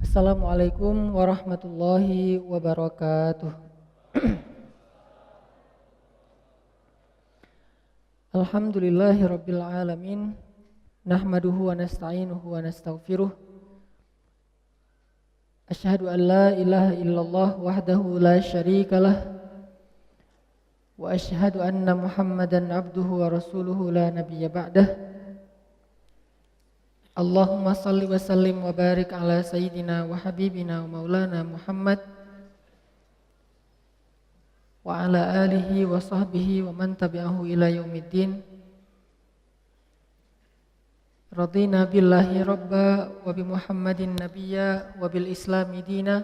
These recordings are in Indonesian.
Assalamualaikum warahmatullahi wabarakatuh. Alhamdulillahi rabbil alamin. Nahmaduhu wa nasta'inuhu wa nastaghfiruh. Asyhadu an la ilaha illallah wahdahu la syarikalah. Wa asyhadu anna Muhammadan abduhu wa rasuluhu la nabiyya ba'dah. Allahumma salli wa sallim wa barik ala sayyidina wa habibina wa maulana Muhammad wa ala alihi wa sahbihi wa man tabi'ahu ila yaumiddin. Radina billahi rabba wa bi Muhammadin nabiyya wa bil islami dina.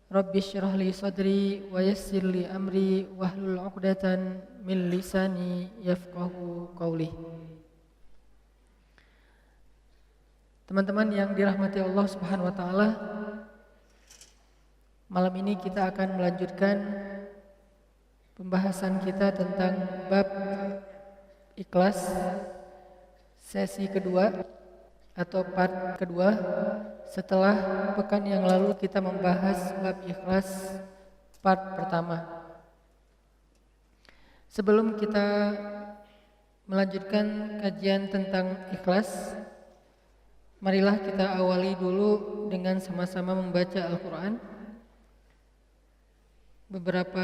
Rabbi syrah li sadri wa yassir li amri wahlul 'uqdatan min lisani yafqahu qawli. Teman-teman yang dirahmati Allah Subhanahu wa taala, malam ini kita akan melanjutkan pembahasan kita tentang bab ikhlas, sesi kedua atau part kedua setelah pekan yang lalu kita membahas bab ikhlas part pertama. Sebelum kita melanjutkan kajian tentang ikhlas, marilah kita awali dulu dengan sama-sama membaca Al-Quran. Beberapa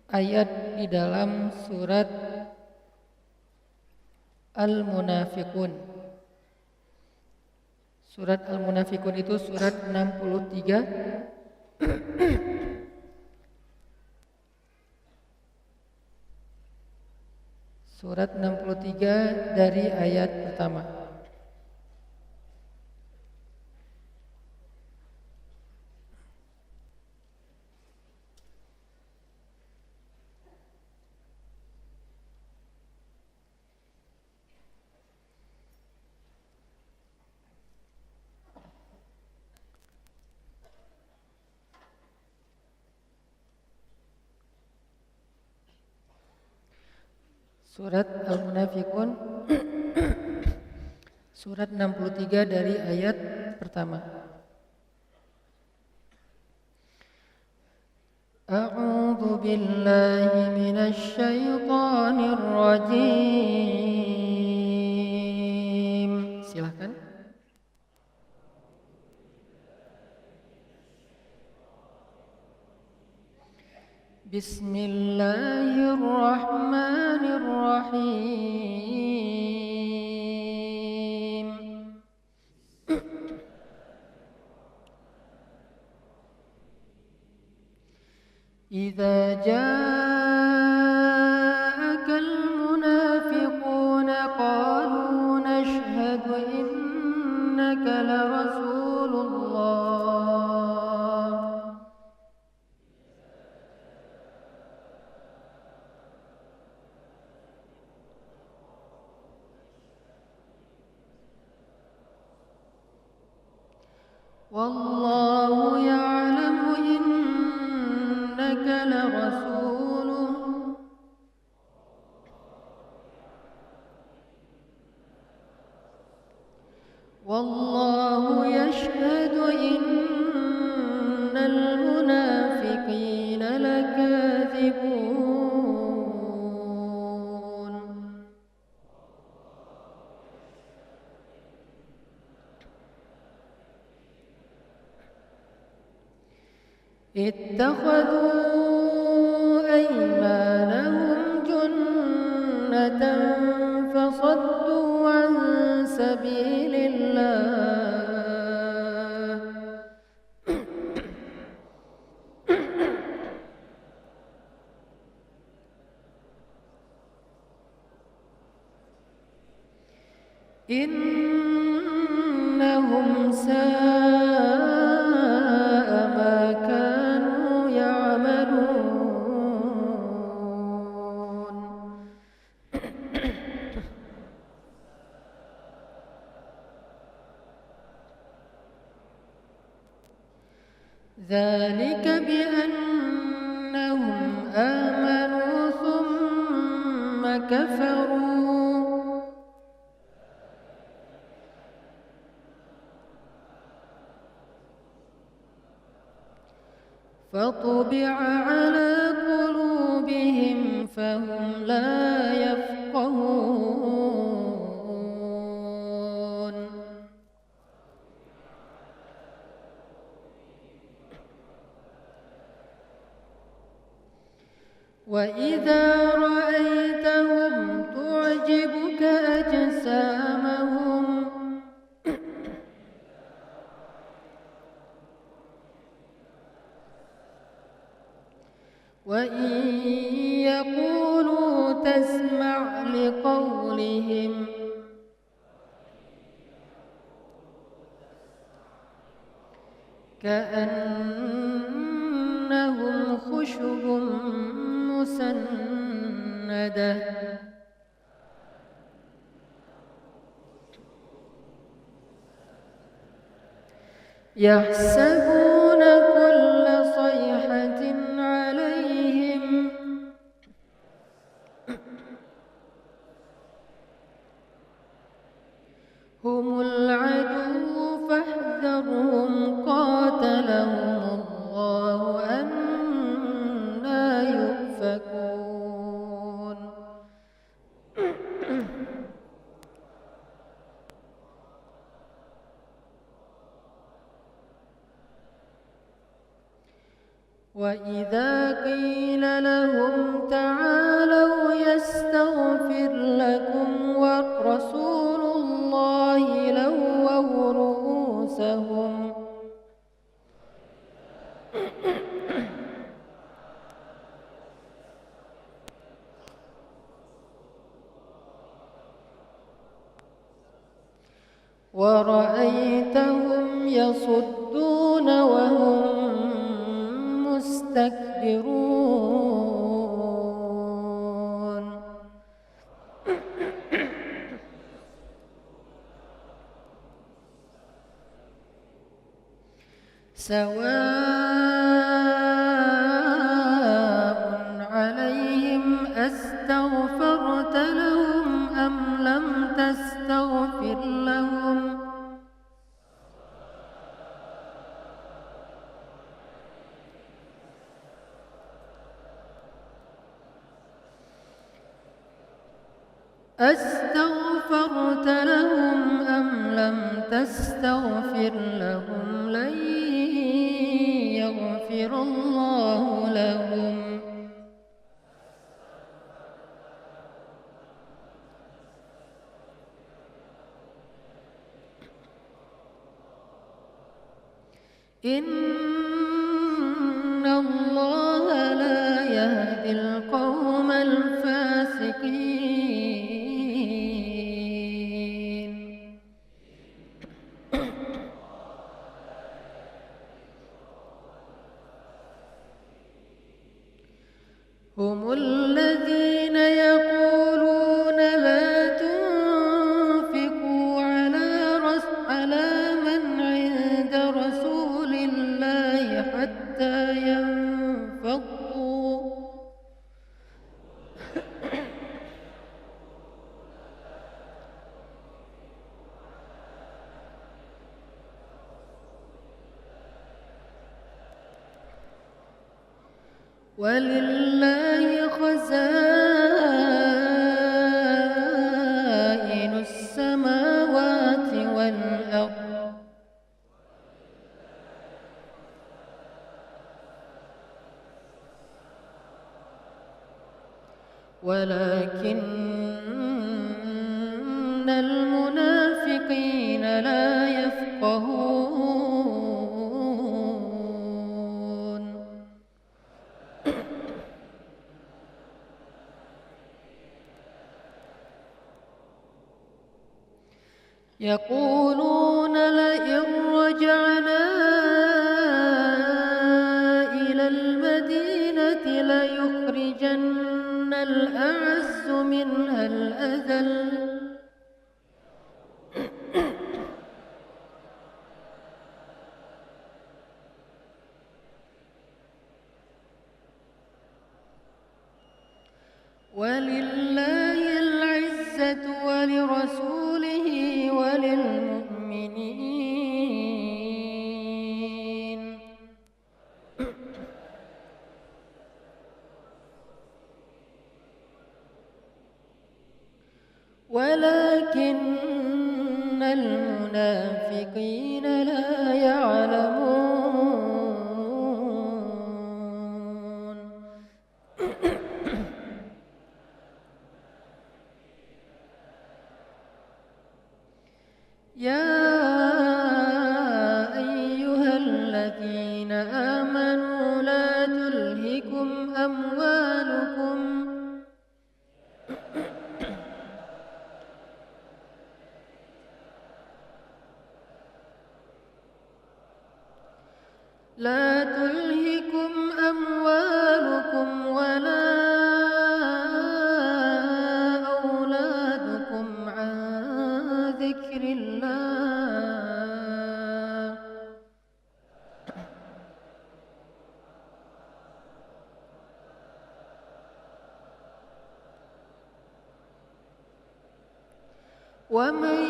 ayat di dalam surat Al-Munafiqun. Surat Al-Munafiqun itu surat 63. Surat 63 dari ayat pertama. Surat Al-Munafiqun surat 63 dari ayat pertama. A'udzu billahi minasy syaithanir rajim. Silakan. Bismillahirrahmanirrahim. Idza ja'akal munafiquna qalu nashhadu innaka la rasulullah. Wallahu ya'lamu innaka larasuluh. Wallahu yashhadu innal munafiqina lakadzibun. Ittakhadhu aymanahum junnatan fasaddu an sabilillah. Innahum sa'a ma kanu ya'malun. Dzalika bi annahum amanu thumma kafaru. فطبع على قلوبهم فهم لا يفقهون وإذا رأيتهم تعجبك أجسامهم وإن يقولوا تسمع لقولهم كأنهم خشب مسندة يحسبون كل صيحة عليهم هم العدو فاحذرهم قاتلهم الله أنى يؤفكون وإذا قيل لهم تعالوا يستغفر لكم ورسول الله لووا رؤوسهم ورأيتهم يصدون وهم مستكبرون سواء عليهم أستغفرت لهم أم لم تستغفر لهم أستغفرت لهم أم لم تستغفر لهم لن يغفر الله لهم إن الله لا يهدي القوم الفاسقين هم الذين يقولون لا تنفقوا على من عند رسول الله حتى ينفضوا ولله خزائن السماوات والأرض ولكن المنافقين لا يفقهون يقولون لئن رجعنا إلى المدينة ليخرجن الأعز منها الأذل ولله العزة ولرسوله وللمؤمنين المنافقين لا يعلمون يا أيها الذين آمنوا لا تلهكم أموالكم ولا أولادكم عن ذكر الله ومن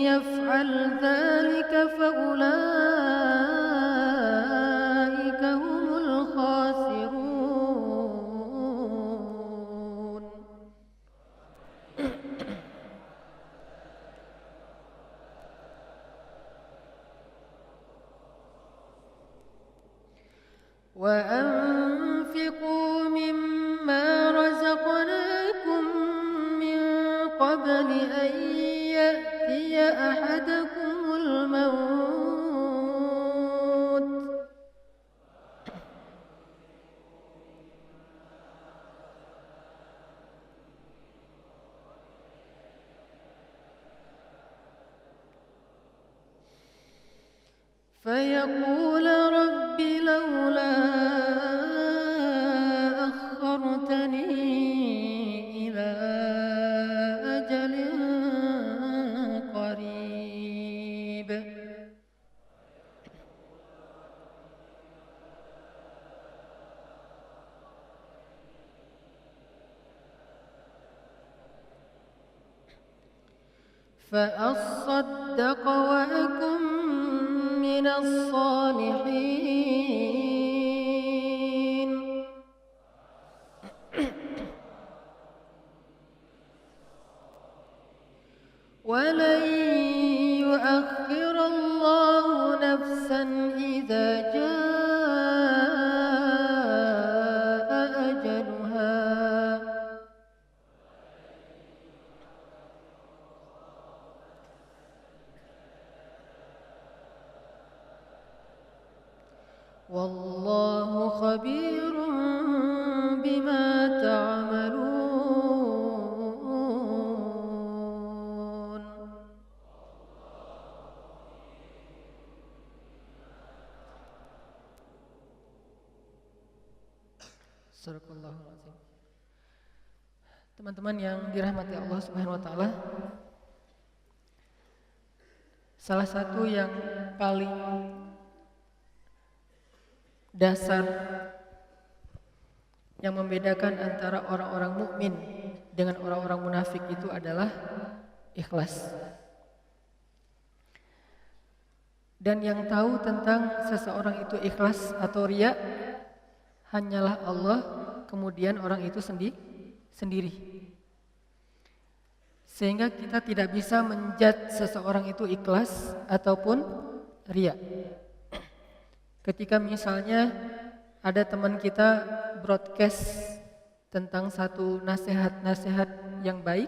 يفعل ذلك فأولئك هم الخاسرون وأنفقوا مما رزقناكم من قبل أن يأتي أحدكم الموت فيقول رب لولا أخرتني إلى أجل قريب فأصدق وأكن من الصالحين ولن يؤخر الله نفسا إذا جاء أجلها والله خبير بما تعملون Sadaqallahul-Azim. Teman-teman yang dirahmati Allah Subhanahu wa taala, salah satu yang paling dasar yang membedakan antara orang-orang mukmin dengan orang-orang munafik itu adalah ikhlas. Dan yang tahu tentang seseorang itu ikhlas atau riya hanyalah Allah, kemudian orang itu sendiri. Sehingga kita tidak bisa menjudge seseorang itu ikhlas ataupun riya. Ketika misalnya ada teman kita broadcast tentang satu nasihat-nasihat yang baik,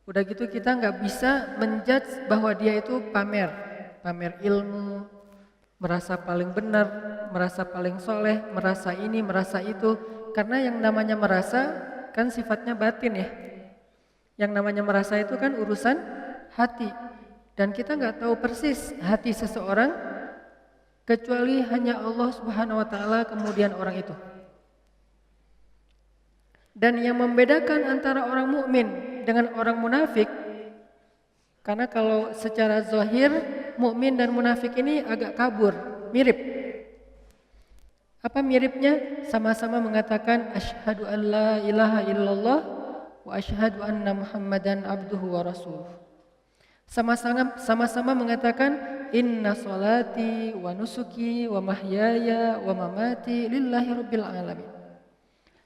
udah gitu kita nggak bisa menjudge bahwa dia itu pamer ilmu, merasa paling benar, merasa paling soleh, merasa ini, merasa itu. Karena yang namanya merasa kan sifatnya batin ya. Yang namanya merasa itu kan urusan hati. Dan kita nggak tahu persis hati seseorang kecuali hanya Allah Subhanahu wa taala kemudian orang itu. Dan yang membedakan antara orang mukmin dengan orang munafik, karena kalau secara zahir mukmin dan munafik ini agak kabur, mirip. Apa miripnya? Sama-sama mengatakan asyhadu an la ilaha illallah wa asyhadu anna Muhammadan abduhu wa rasuluh. Sama-sama mengatakan inna salati wa nusuki wa mahyaya wa mamati lillahi rabbil alamin.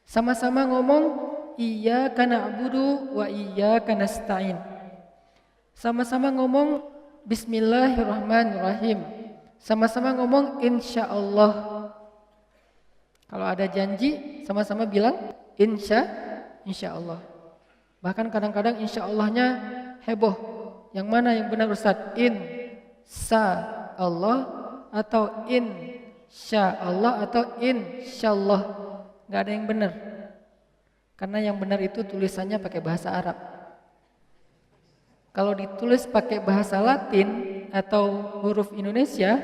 Sama-sama ngomong iyyaka na'budu wa iyyaka nasta'in. Sama-sama ngomong Bismillahirrahmanirrahim. Sama-sama ngomong insya Allah. Kalau ada janji, sama-sama bilang insya Allah. Bahkan kadang-kadang insya Allahnya heboh. Yang mana yang benar Ustaz? Insya Allah atau insya Allah atau insya Allah? Gak ada yang benar. Karena yang benar itu tulisannya pakai bahasa Arab. Kalau ditulis pakai bahasa Latin atau huruf Indonesia,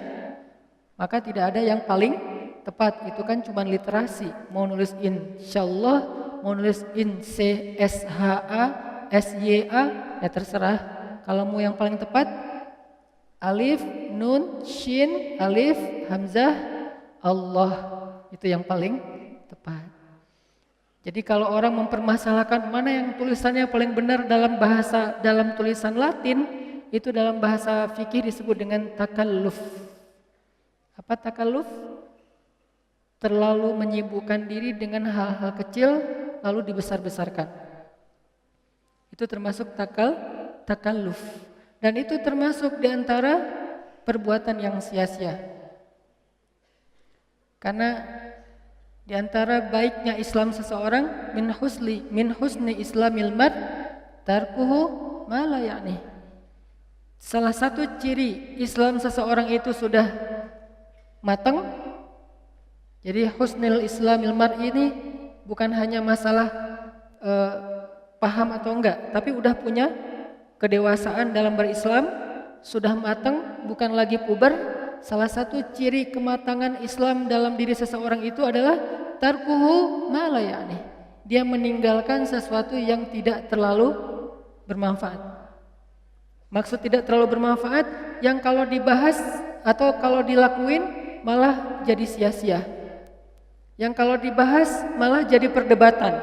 maka tidak ada yang paling tepat. Itu kan cuma literasi. Mau nulis insyaallah, mau nulis insha, sya, ya terserah. Kalau mau yang paling tepat, alif, nun, shin, alif, hamzah, Allah. Itu yang paling tepat. Jadi kalau orang mempermasalahkan mana yang tulisannya paling benar dalam tulisan Latin, itu dalam bahasa fikih disebut dengan takalluf. Apa takalluf? Terlalu menyibukkan diri dengan hal-hal kecil lalu dibesar-besarkan. Itu termasuk takalluf. Dan itu termasuk di antara perbuatan yang sia-sia. Karena di antara baiknya Islam seseorang min husni islamil mar tarkuhu ma la ya'ni. Salah satu ciri Islam seseorang itu sudah matang. Jadi husnul islamil mar ini bukan hanya masalah paham atau enggak, tapi udah punya kedewasaan dalam berislam, sudah matang, bukan lagi puber. Salah satu ciri kematangan Islam dalam diri seseorang itu adalah tarkuhu ma la ya'ni. Dia meninggalkan sesuatu yang tidak terlalu bermanfaat. Maksud tidak terlalu bermanfaat yang kalau dibahas atau kalau dilakuin malah jadi sia-sia. Yang kalau dibahas malah jadi perdebatan.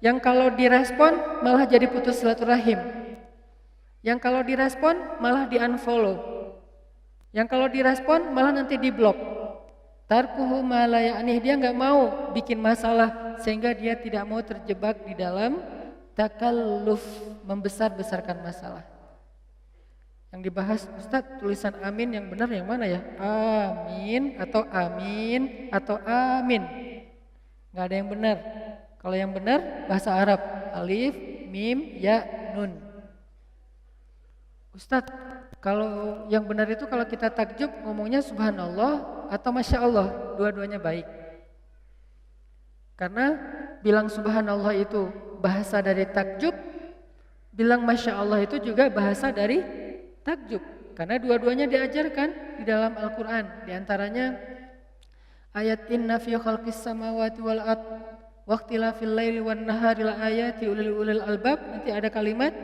Yang kalau direspon malah jadi putus silaturahim. Yang kalau direspon malah di-unfollow. Yang kalau direspon malah nanti diblok. Tarkuhu ma la ya'ni, dia enggak mau bikin masalah sehingga dia tidak mau terjebak di dalam takalluf, membesar-besarkan masalah. Yang dibahas, Ustaz, tulisan amin yang benar yang mana ya? Amin atau amin atau amin. Enggak ada yang benar. Kalau yang benar bahasa Arab, alif, mim, ya, nun. Ustadz, kalau yang benar itu kalau kita takjub ngomongnya subhanallah atau masya Allah, dua-duanya baik. Karena bilang subhanallah itu bahasa dari takjub, bilang masya Allah itu juga bahasa dari takjub. Karena dua-duanya diajarkan di dalam Al-Quran. Di antaranya ayat inna fi khalqis samawati wal ard waqtilafil laili wan nahari la ayati ulil albab. Nanti ada kalimat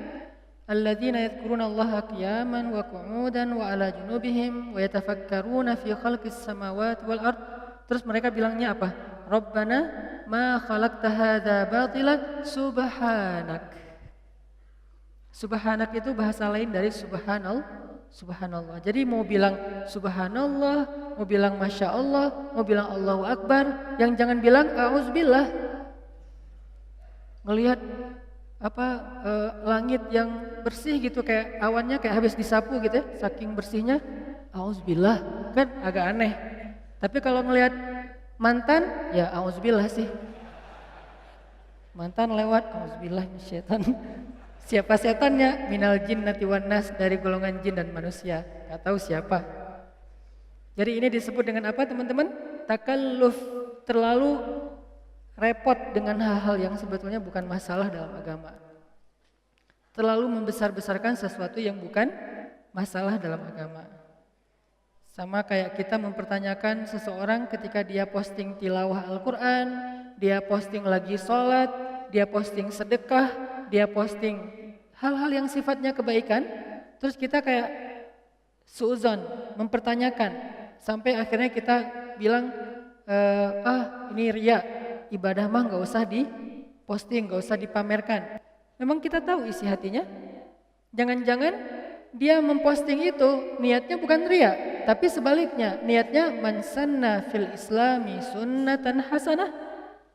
alladzina yadhkurunallaha qiyaman wa qu'udan wa ala junubihim wa yatafakkaruna fi khalqis samawati wal ard. Terus mereka bilangnya apa? Rabbana ma khalaqta hadza batila subhanak. Subhanak itu bahasa lain dari subhanallah. Jadi mau bilang subhanallah, mau bilang masya Allah, mau bilang Allahu Akbar, yang jangan bilang a'udzubillah. Ngelihat langit yang bersih gitu, kayak awannya kayak habis disapu gitu ya, saking bersihnya, auzubillah, kan agak aneh. Tapi kalau ngelihat mantan, ya auzubillah sih. Mantan lewat, auzubillah minasyaitan. Siapa setannya? Minal jinnati wan nas, dari golongan jin dan manusia. Gak tahu siapa. Jadi ini disebut dengan apa teman-teman? Takalluf, terlalu repot dengan hal-hal yang sebetulnya bukan masalah dalam agama. Terlalu membesar-besarkan sesuatu yang bukan masalah dalam agama. Sama kayak kita mempertanyakan seseorang ketika dia posting tilawah Al-Quran, dia posting lagi sholat, dia posting sedekah, dia posting hal-hal yang sifatnya kebaikan, terus kita kayak suuzon, mempertanyakan, sampai akhirnya kita bilang, ini riya. Ibadah mah gak usah diposting, gak usah dipamerkan. Memang kita tahu isi hatinya. Jangan-jangan dia memposting itu niatnya bukan riya, tapi sebaliknya niatnya man sanna fil islami sunnatan hasanah.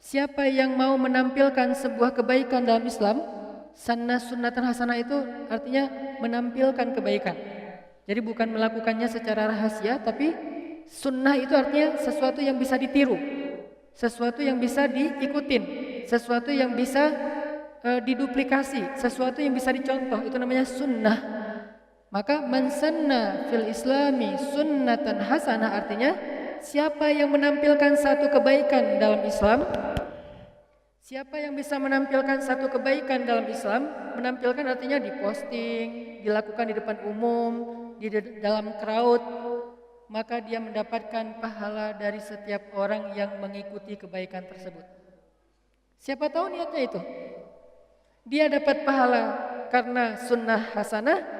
Siapa yang mau menampilkan sebuah kebaikan dalam Islam, sanna sunnatan hasanah itu artinya menampilkan kebaikan. Jadi bukan melakukannya secara rahasia, tapi sunnah itu artinya sesuatu yang bisa ditiru, sesuatu yang bisa diikutin, sesuatu yang bisa diduplikasi, sesuatu yang bisa dicontoh, itu namanya sunnah. Maka man sanna fil islami sunnatan hasanah, artinya siapa yang menampilkan satu kebaikan dalam Islam, siapa yang bisa menampilkan satu kebaikan dalam Islam, menampilkan artinya diposting, dilakukan di depan umum, di dalam crowd, maka dia mendapatkan pahala dari setiap orang yang mengikuti kebaikan tersebut. Siapa tahu niatnya itu, dia dapat pahala karena sunnah hasanah,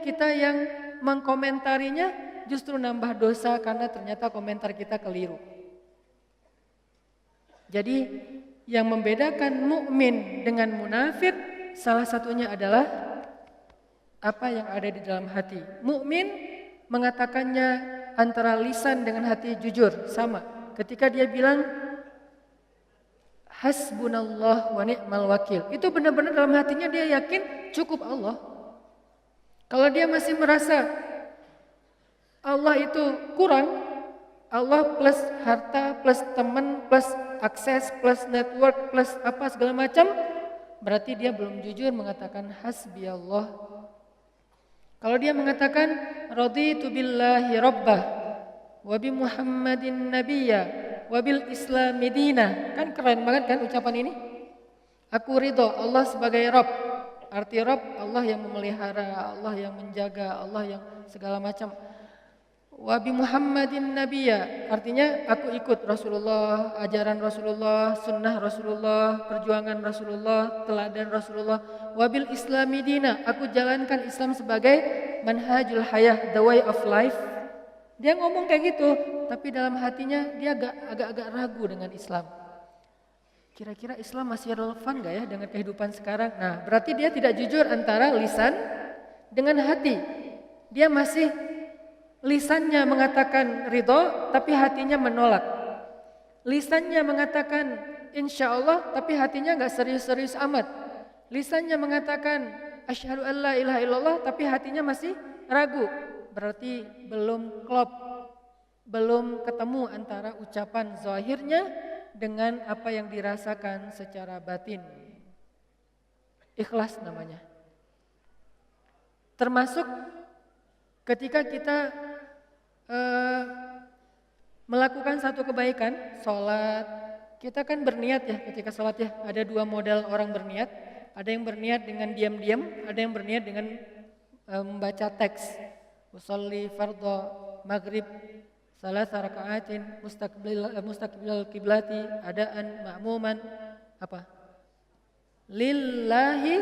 kita yang mengkomentarinya justru nambah dosa karena ternyata komentar kita keliru. Jadi yang membedakan mukmin dengan munafik salah satunya adalah apa yang ada di dalam hati. Mukmin mengatakannya antara lisan dengan hati jujur, sama. Ketika dia bilang hasbunallah wa ni'mal wakil, itu benar-benar dalam hatinya dia yakin cukup Allah. Kalau dia masih merasa Allah itu kurang, Allah plus harta, plus teman, plus akses, plus network, plus apa segala macam, berarti dia belum jujur mengatakan hasbi Allah. Kalau dia mengatakan raditu billahi rabbah wa bi Muhammadin nabiyya wa bil islami dina, kan keren banget kan ucapan ini? Aku ridho Allah sebagai Rabb. Arti Rabb Allah yang memelihara, Allah yang menjaga, Allah yang segala macam. Wa bi Muhammadin nabiyya, artinya aku ikut Rasulullah, ajaran Rasulullah, sunnah Rasulullah, perjuangan Rasulullah, teladan Rasulullah. Wa bil islami dina, aku jalankan Islam sebagai manhajul hayah, the way of life. Dia ngomong kayak gitu, tapi dalam hatinya dia agak-agak ragu dengan Islam. Kira-kira Islam masih relevan gak ya dengan kehidupan sekarang? Nah, berarti dia tidak jujur antara lisan dengan hati. Dia masih lisannya mengatakan ridho, tapi hatinya menolak. Lisannya mengatakan insya Allah, tapi hatinya gak serius-serius amat. Lisannya mengatakan asyhadu an la ilaha illallah, tapi hatinya masih ragu. Berarti belum klop, belum ketemu antara ucapan zahirnya dengan apa yang dirasakan secara batin. Ikhlas namanya. Termasuk ketika kita melakukan satu kebaikan, sholat, kita kan berniat ya ketika sholat ya. Ada dua model orang berniat. Ada yang berniat dengan diam-diam, ada yang berniat dengan membaca teks. Usolli fardhu maghrib salasa raka'atin mustaqbil kiblati adaan ma'muman apa? Lillahi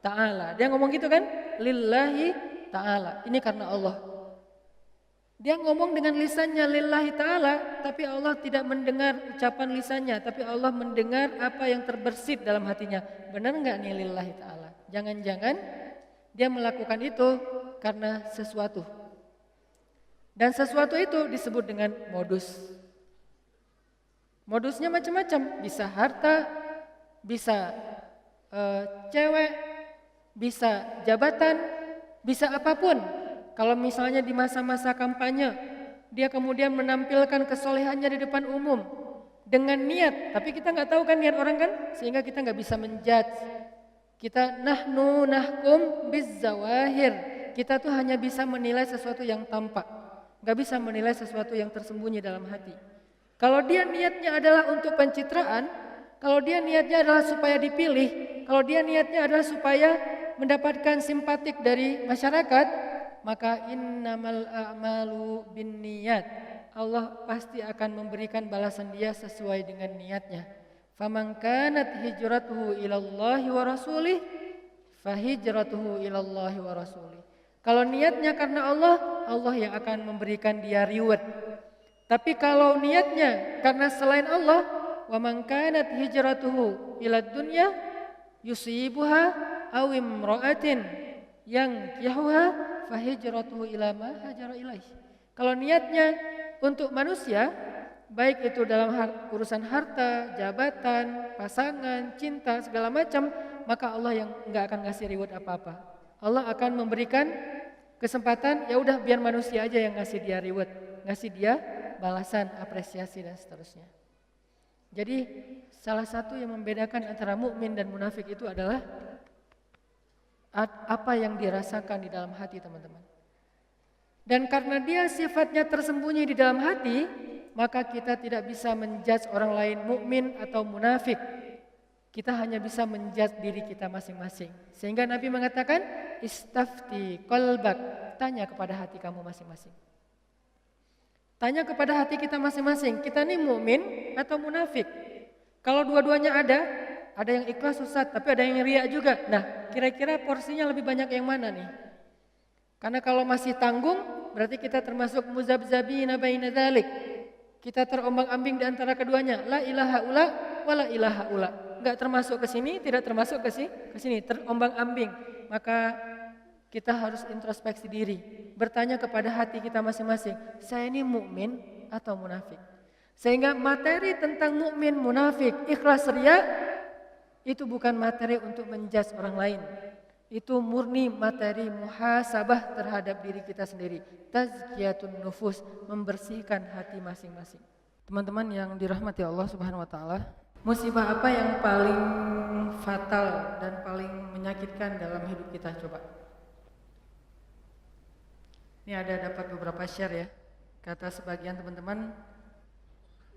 ta'ala. Dia ngomong gitu kan? Lillahi ta'ala. Ini karena Allah. Dia ngomong dengan lisannya lillahi ta'ala, tapi Allah tidak mendengar ucapan lisannya, tapi Allah mendengar apa yang terbersit dalam hatinya. Benar enggak nih lillahi ta'ala? Jangan-jangan dia melakukan itu karena sesuatu. Dan sesuatu itu disebut dengan modus. Modusnya macam-macam, bisa harta, bisa cewek, bisa jabatan, bisa apapun. Kalau misalnya di masa-masa kampanye, dia kemudian menampilkan kesolehannya di depan umum dengan niat, tapi kita nggak tahu kan niat orang kan, sehingga kita nggak bisa menjudge. Kita nahnu nahkum bizzawahir, kita tuh hanya bisa menilai sesuatu yang tampak. Gak bisa menilai sesuatu yang tersembunyi dalam hati. Kalau dia niatnya adalah untuk pencitraan, kalau dia niatnya adalah supaya dipilih, kalau dia niatnya adalah supaya mendapatkan simpatik dari masyarakat, maka innamal a'malu binniyat. Allah pasti akan memberikan balasan dia sesuai dengan niatnya. Faman kanat hijratuhu ilallahi wa rasulih, fahijratuhu ilallahi wa rasulih. Kalau niatnya karena Allah, Allah yang akan memberikan dia reward. Tapi kalau niatnya karena selain Allah, wa man kanat hijratuhu ilad dunya yusibuha aw imra'atin yang yahuha fahijratuhu ila ma hajara ilaih. Kalau niatnya untuk manusia, baik itu dalam urusan harta, jabatan, pasangan, cinta, segala macam, maka Allah yang enggak akan ngasih reward apa-apa. Allah akan memberikan kesempatan, ya udah biar manusia aja yang ngasih dia reward, ngasih dia balasan, apresiasi dan seterusnya. Jadi salah satu yang membedakan antara mukmin dan munafik itu adalah apa yang dirasakan di dalam hati, teman-teman. Dan karena dia sifatnya tersembunyi di dalam hati, maka kita tidak bisa menjudge orang lain mukmin atau munafik. Kita hanya bisa menjudge diri kita masing-masing. Sehingga Nabi mengatakan, istafti qalbak, tanya kepada hati kamu masing-masing. Tanya kepada hati kita masing-masing, kita ini mukmin atau munafik? Kalau dua-duanya ada yang ikhlas Ustaz, tapi ada yang riya juga. Nah, kira-kira porsinya lebih banyak yang mana nih? Karena kalau masih tanggung, berarti kita termasuk muzabzabina baina dzalik. Kita terombang-ambing di antara keduanya. La ilaha ula wa la ilaha ula. Enggak termasuk ke sini, tidak termasuk ke sini, terombang-ambing. Maka kita harus introspeksi diri, bertanya kepada hati kita masing-masing, saya ini mukmin atau munafik? Sehingga materi tentang mukmin, munafik, ikhlas, riya itu bukan materi untuk menjudge orang lain. Itu murni materi muhasabah terhadap diri kita sendiri. Tazkiyatun nufus, membersihkan hati masing-masing. Teman-teman yang dirahmati Allah Subhanahu wa taala, musibah apa yang paling fatal dan paling menyakitkan dalam hidup kita, coba? Ini ada dapat beberapa share ya. Kata sebagian teman-teman,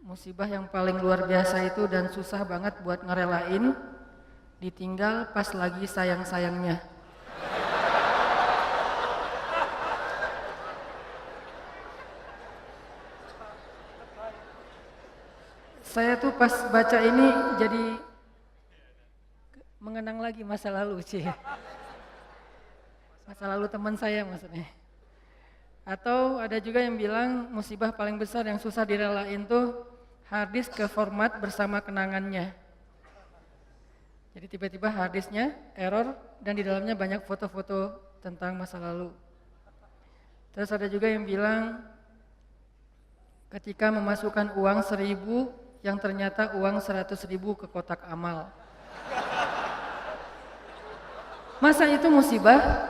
musibah yang paling luar biasa itu dan susah banget buat ngerelain, ditinggal pas lagi sayang-sayangnya. Saya tuh pas baca ini jadi mengenang lagi masa lalu sih. Masa lalu teman saya maksudnya. Atau ada juga yang bilang musibah paling besar yang susah direlain tuh harddisk ke format bersama kenangannya. Jadi tiba-tiba harddisknya error dan di dalamnya banyak foto-foto tentang masa lalu. Terus ada juga yang bilang ketika memasukkan uang 1.000 yang ternyata uang 100.000 ke kotak amal. Masa itu musibah?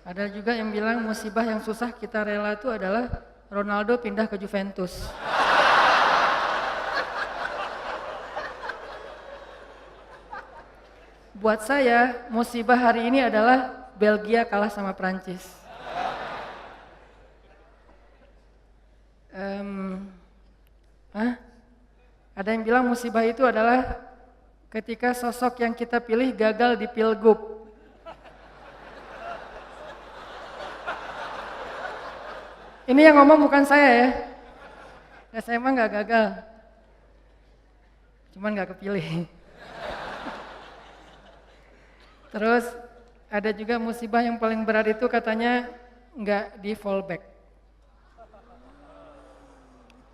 Ada juga yang bilang musibah yang susah kita rela itu adalah Ronaldo pindah ke Juventus. Buat saya, musibah hari ini adalah Belgia kalah sama Prancis. Ada yang bilang musibah itu adalah ketika sosok yang kita pilih gagal di Pilgub. Ini yang ngomong bukan saya ya. Ya saya emang gak gagal. Cuman gak kepilih. Terus ada juga musibah yang paling berat itu katanya gak di fallback.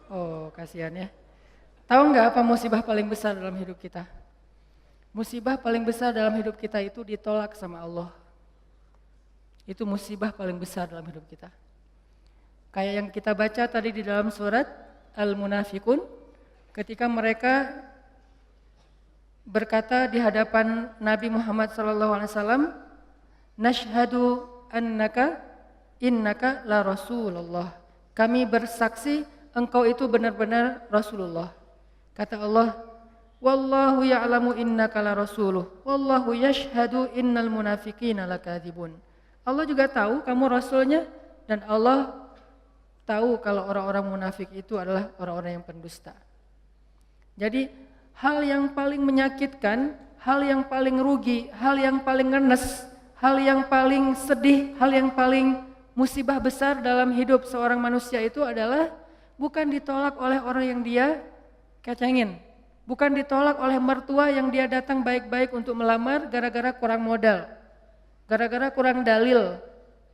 Oh kasihan ya. Tahu gak apa musibah paling besar dalam hidup kita? Musibah paling besar dalam hidup kita itu ditolak sama Allah. Itu musibah paling besar dalam hidup kita. Kayak yang kita baca tadi di dalam surat Al-Munafikun, ketika mereka berkata di hadapan Nabi Muhammad SAW, nashhadu annaka innaka la Rasulullah. Kami bersaksi engkau itu benar-benar Rasulullah. Kata Allah, wallahu ya'lamu innaka la rasuluh, wallahu yashhadu innal munafiqina lakadzibun. Allah juga tahu kamu rasulnya dan Allah tahu kalau orang-orang munafik itu adalah orang-orang yang pendusta. Jadi hal yang paling menyakitkan, hal yang paling rugi, hal yang paling ngenes, hal yang paling sedih, hal yang paling musibah besar dalam hidup seorang manusia itu adalah bukan ditolak oleh orang yang dia kecengin, bukan ditolak oleh mertua yang dia datang baik-baik untuk melamar gara-gara kurang modal, gara-gara kurang dalil,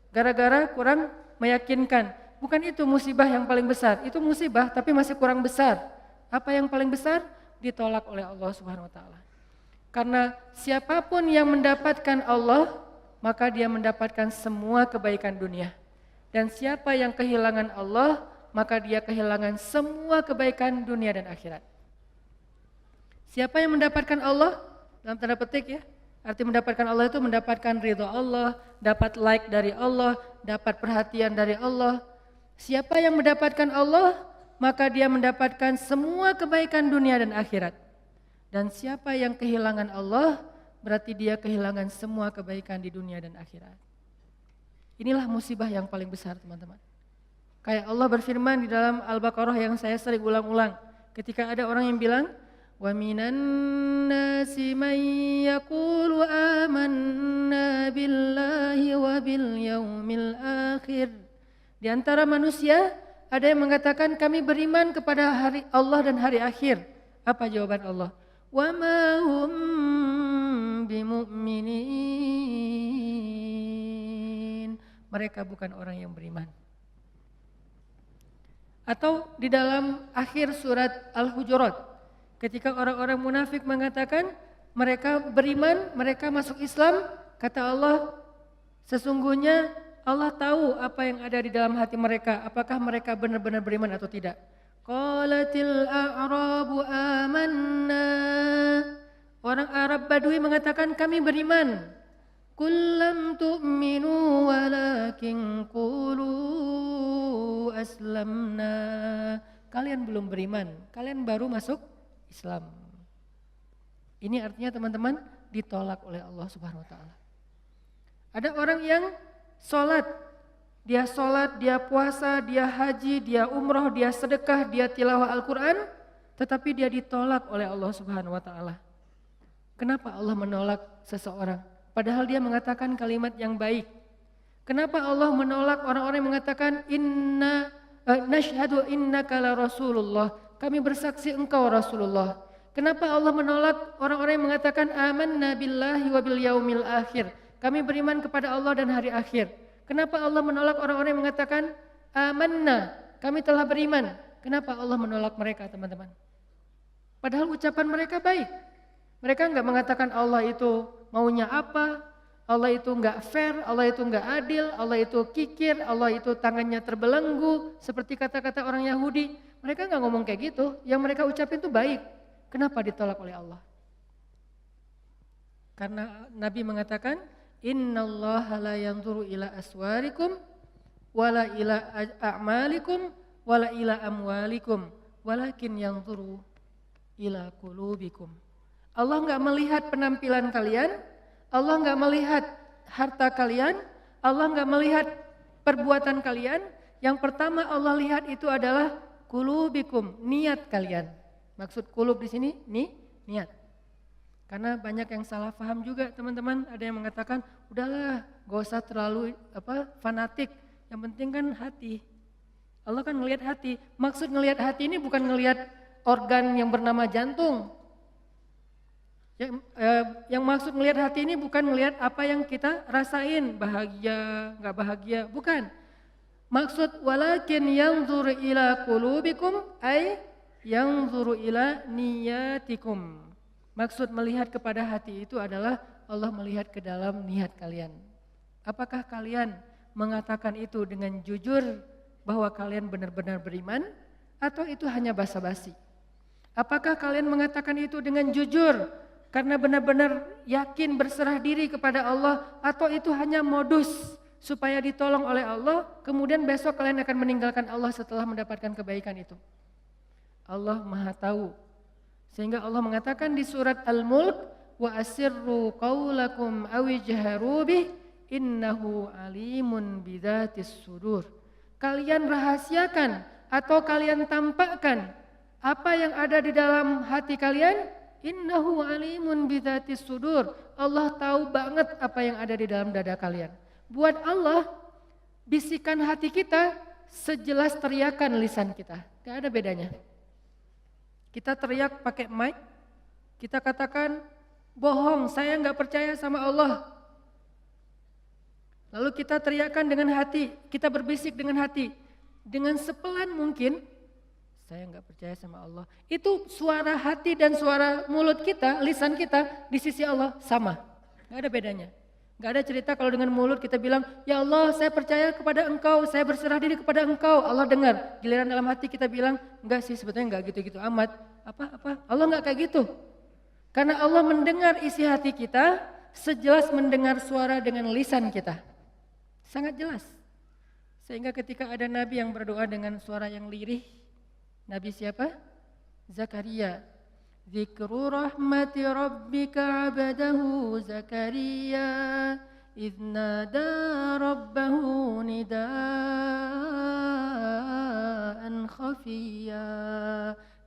gara-gara kurang meyakinkan. Bukan itu musibah yang paling besar, itu musibah tapi masih kurang besar. Apa yang paling besar? Ditolak oleh Allah Subhanahu wa taala. Karena siapapun yang mendapatkan Allah, maka dia mendapatkan semua kebaikan dunia. Dan siapa yang kehilangan Allah, maka dia kehilangan semua kebaikan dunia dan akhirat. Siapa yang mendapatkan Allah? Dalam tanda petik ya, Arti mendapatkan Allah itu mendapatkan ridho Allah, dapat like dari Allah, dapat perhatian dari Allah. Siapa yang mendapatkan Allah, maka dia mendapatkan semua kebaikan dunia dan akhirat. Dan siapa yang kehilangan Allah, berarti dia kehilangan semua kebaikan di dunia dan akhirat. Inilah musibah yang paling besar, teman-teman. Kayak Allah berfirman di dalam Al-Baqarah yang saya sering ulang-ulang. Ketika ada orang yang bilang, وَمِنَ النَّاسِ مَنْ يَقُولُ آمَنَّا بِاللَّهِ وَبِالْيَوْمِ الْآخِرِ. Di antara manusia ada yang mengatakan kami beriman kepada hari Allah dan hari akhir. Apa jawaban Allah? وَمَا هُمْ بِمُؤْمِنِينَ. Mereka bukan orang yang beriman. Atau di dalam akhir surat Al-Hujurat, ketika orang-orang munafik mengatakan mereka beriman, mereka masuk Islam, kata Allah, sesungguhnya Allah tahu apa yang ada di dalam hati mereka, apakah mereka benar-benar beriman atau tidak. Qalatil a'rabu amanna. Orang Arab Badui mengatakan kami beriman. Qul lam tu'minu walakin qulu aslamna. Kalian belum beriman, kalian baru masuk Islam. Ini artinya teman-teman ditolak oleh Allah Subhanahu wa taala. Ada orang yang sholat, dia puasa, dia haji, dia umroh, dia sedekah, dia tilawah Al-Quran, tetapi dia ditolak oleh Allah Subhanahu wa taala. Kenapa Allah menolak seseorang? Padahal dia mengatakan kalimat yang baik. Kenapa Allah menolak orang-orang yang mengatakan nashhadu innaka la rasulullah? Kami bersaksi engkau Rasulullah. Kenapa Allah menolak orang-orang yang mengatakan amanna billahi wa bil yaumil akhir? Kami beriman kepada Allah dan hari akhir. Kenapa Allah menolak orang-orang yang mengatakan amanna? Kami telah beriman. Kenapa Allah menolak mereka, teman-teman? Padahal ucapan mereka baik. Mereka enggak mengatakan Allah itu maunya apa, Allah itu enggak fair, Allah itu enggak adil, Allah itu kikir, Allah itu tangannya terbelenggu, seperti kata-kata orang Yahudi. Mereka enggak ngomong kayak gitu, yang mereka ucapin itu baik. Kenapa ditolak oleh Allah? Karena Nabi mengatakan, innallaha la yanzuru ila aswarikum, wala ila a'malikum, wala ila amwalikum, walakin yanzuru ila qulubikum. Allah enggak melihat penampilan kalian, Allah enggak melihat harta kalian, Allah enggak melihat perbuatan kalian. Yang pertama Allah lihat itu adalah qulubikum, niat kalian. Maksud qulub di sini niat. Karena banyak yang salah paham juga, teman-teman. Ada yang mengatakan, udahlah, gak usah terlalu fanatik. Yang penting kan hati. Allah kan ngelihat hati. Maksud ngelihat hati ini bukan ngelihat organ yang bernama jantung. Yang maksud ngelihat hati ini bukan ngelihat apa yang kita rasain, bahagia, nggak bahagia, bukan. Maksud walakin yanzur ila qulubikum ay yanzur ila niyatikum. Maksud melihat kepada hati itu adalah Allah melihat ke dalam niat kalian. Apakah kalian mengatakan itu dengan jujur bahwa kalian benar-benar beriman atau itu hanya basa-basi? Apakah kalian mengatakan itu dengan jujur karena benar-benar yakin berserah diri kepada Allah atau itu hanya modus supaya ditolong oleh Allah, kemudian besok kalian akan meninggalkan Allah setelah mendapatkan kebaikan itu? Allah Maha tahu. Sehingga Allah mengatakan di surat Al-Mulk, wa asirru qaulakum aw ijharu bih innahu alimun bidzatis sudur. Kalian rahasiakan atau kalian tampakkan apa yang ada di dalam hati kalian, innahu alimun bidzatis sudur. Allah tahu banget apa yang ada di dalam dada kalian. Buat Allah, bisikan hati kita sejelas teriakan lisan kita. Gak ada bedanya. Kita teriak pakai mic, kita katakan, bohong, saya gak percaya sama Allah. Lalu kita teriakkan dengan hati, kita berbisik dengan hati. Dengan sepelan mungkin, saya gak percaya sama Allah. Itu suara hati dan suara mulut kita, lisan kita di sisi Allah sama. Gak ada bedanya. Gak ada cerita kalau dengan mulut kita bilang, ya Allah saya percaya kepada engkau, saya berserah diri kepada engkau, Allah dengar. Giliran dalam hati kita bilang, enggak sih sebetulnya enggak gitu-gitu amat. Apa? Allah enggak kayak gitu. Karena Allah mendengar isi hati kita, sejelas mendengar suara dengan lisan kita. Sangat jelas. Sehingga ketika ada nabi yang berdoa dengan suara yang lirih, nabi siapa? Zakaria. Dzikru rahmati rabbika 'abdahu Zakaria idz nada rabbahu nidaan khafiyya.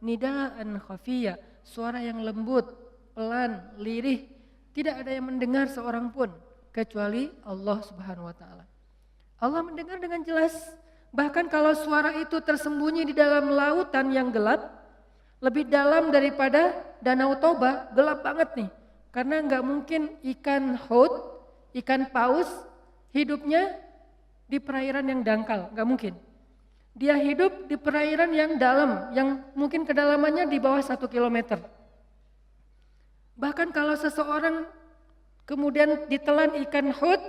Nidaan khafiyya, suara yang lembut, pelan, lirih, tidak ada yang mendengar seorang pun kecuali Allah Subhanahu wa taala. Allah mendengar dengan jelas. Bahkan kalau suara itu tersembunyi di dalam lautan yang gelap, lebih dalam daripada Danau Toba, gelap banget nih. Karena nggak mungkin ikan haut, ikan paus hidupnya di perairan yang dangkal, nggak mungkin. Dia hidup di perairan yang dalam, yang mungkin kedalamannya di bawah 1 kilometer. Bahkan kalau seseorang kemudian ditelan ikan haut,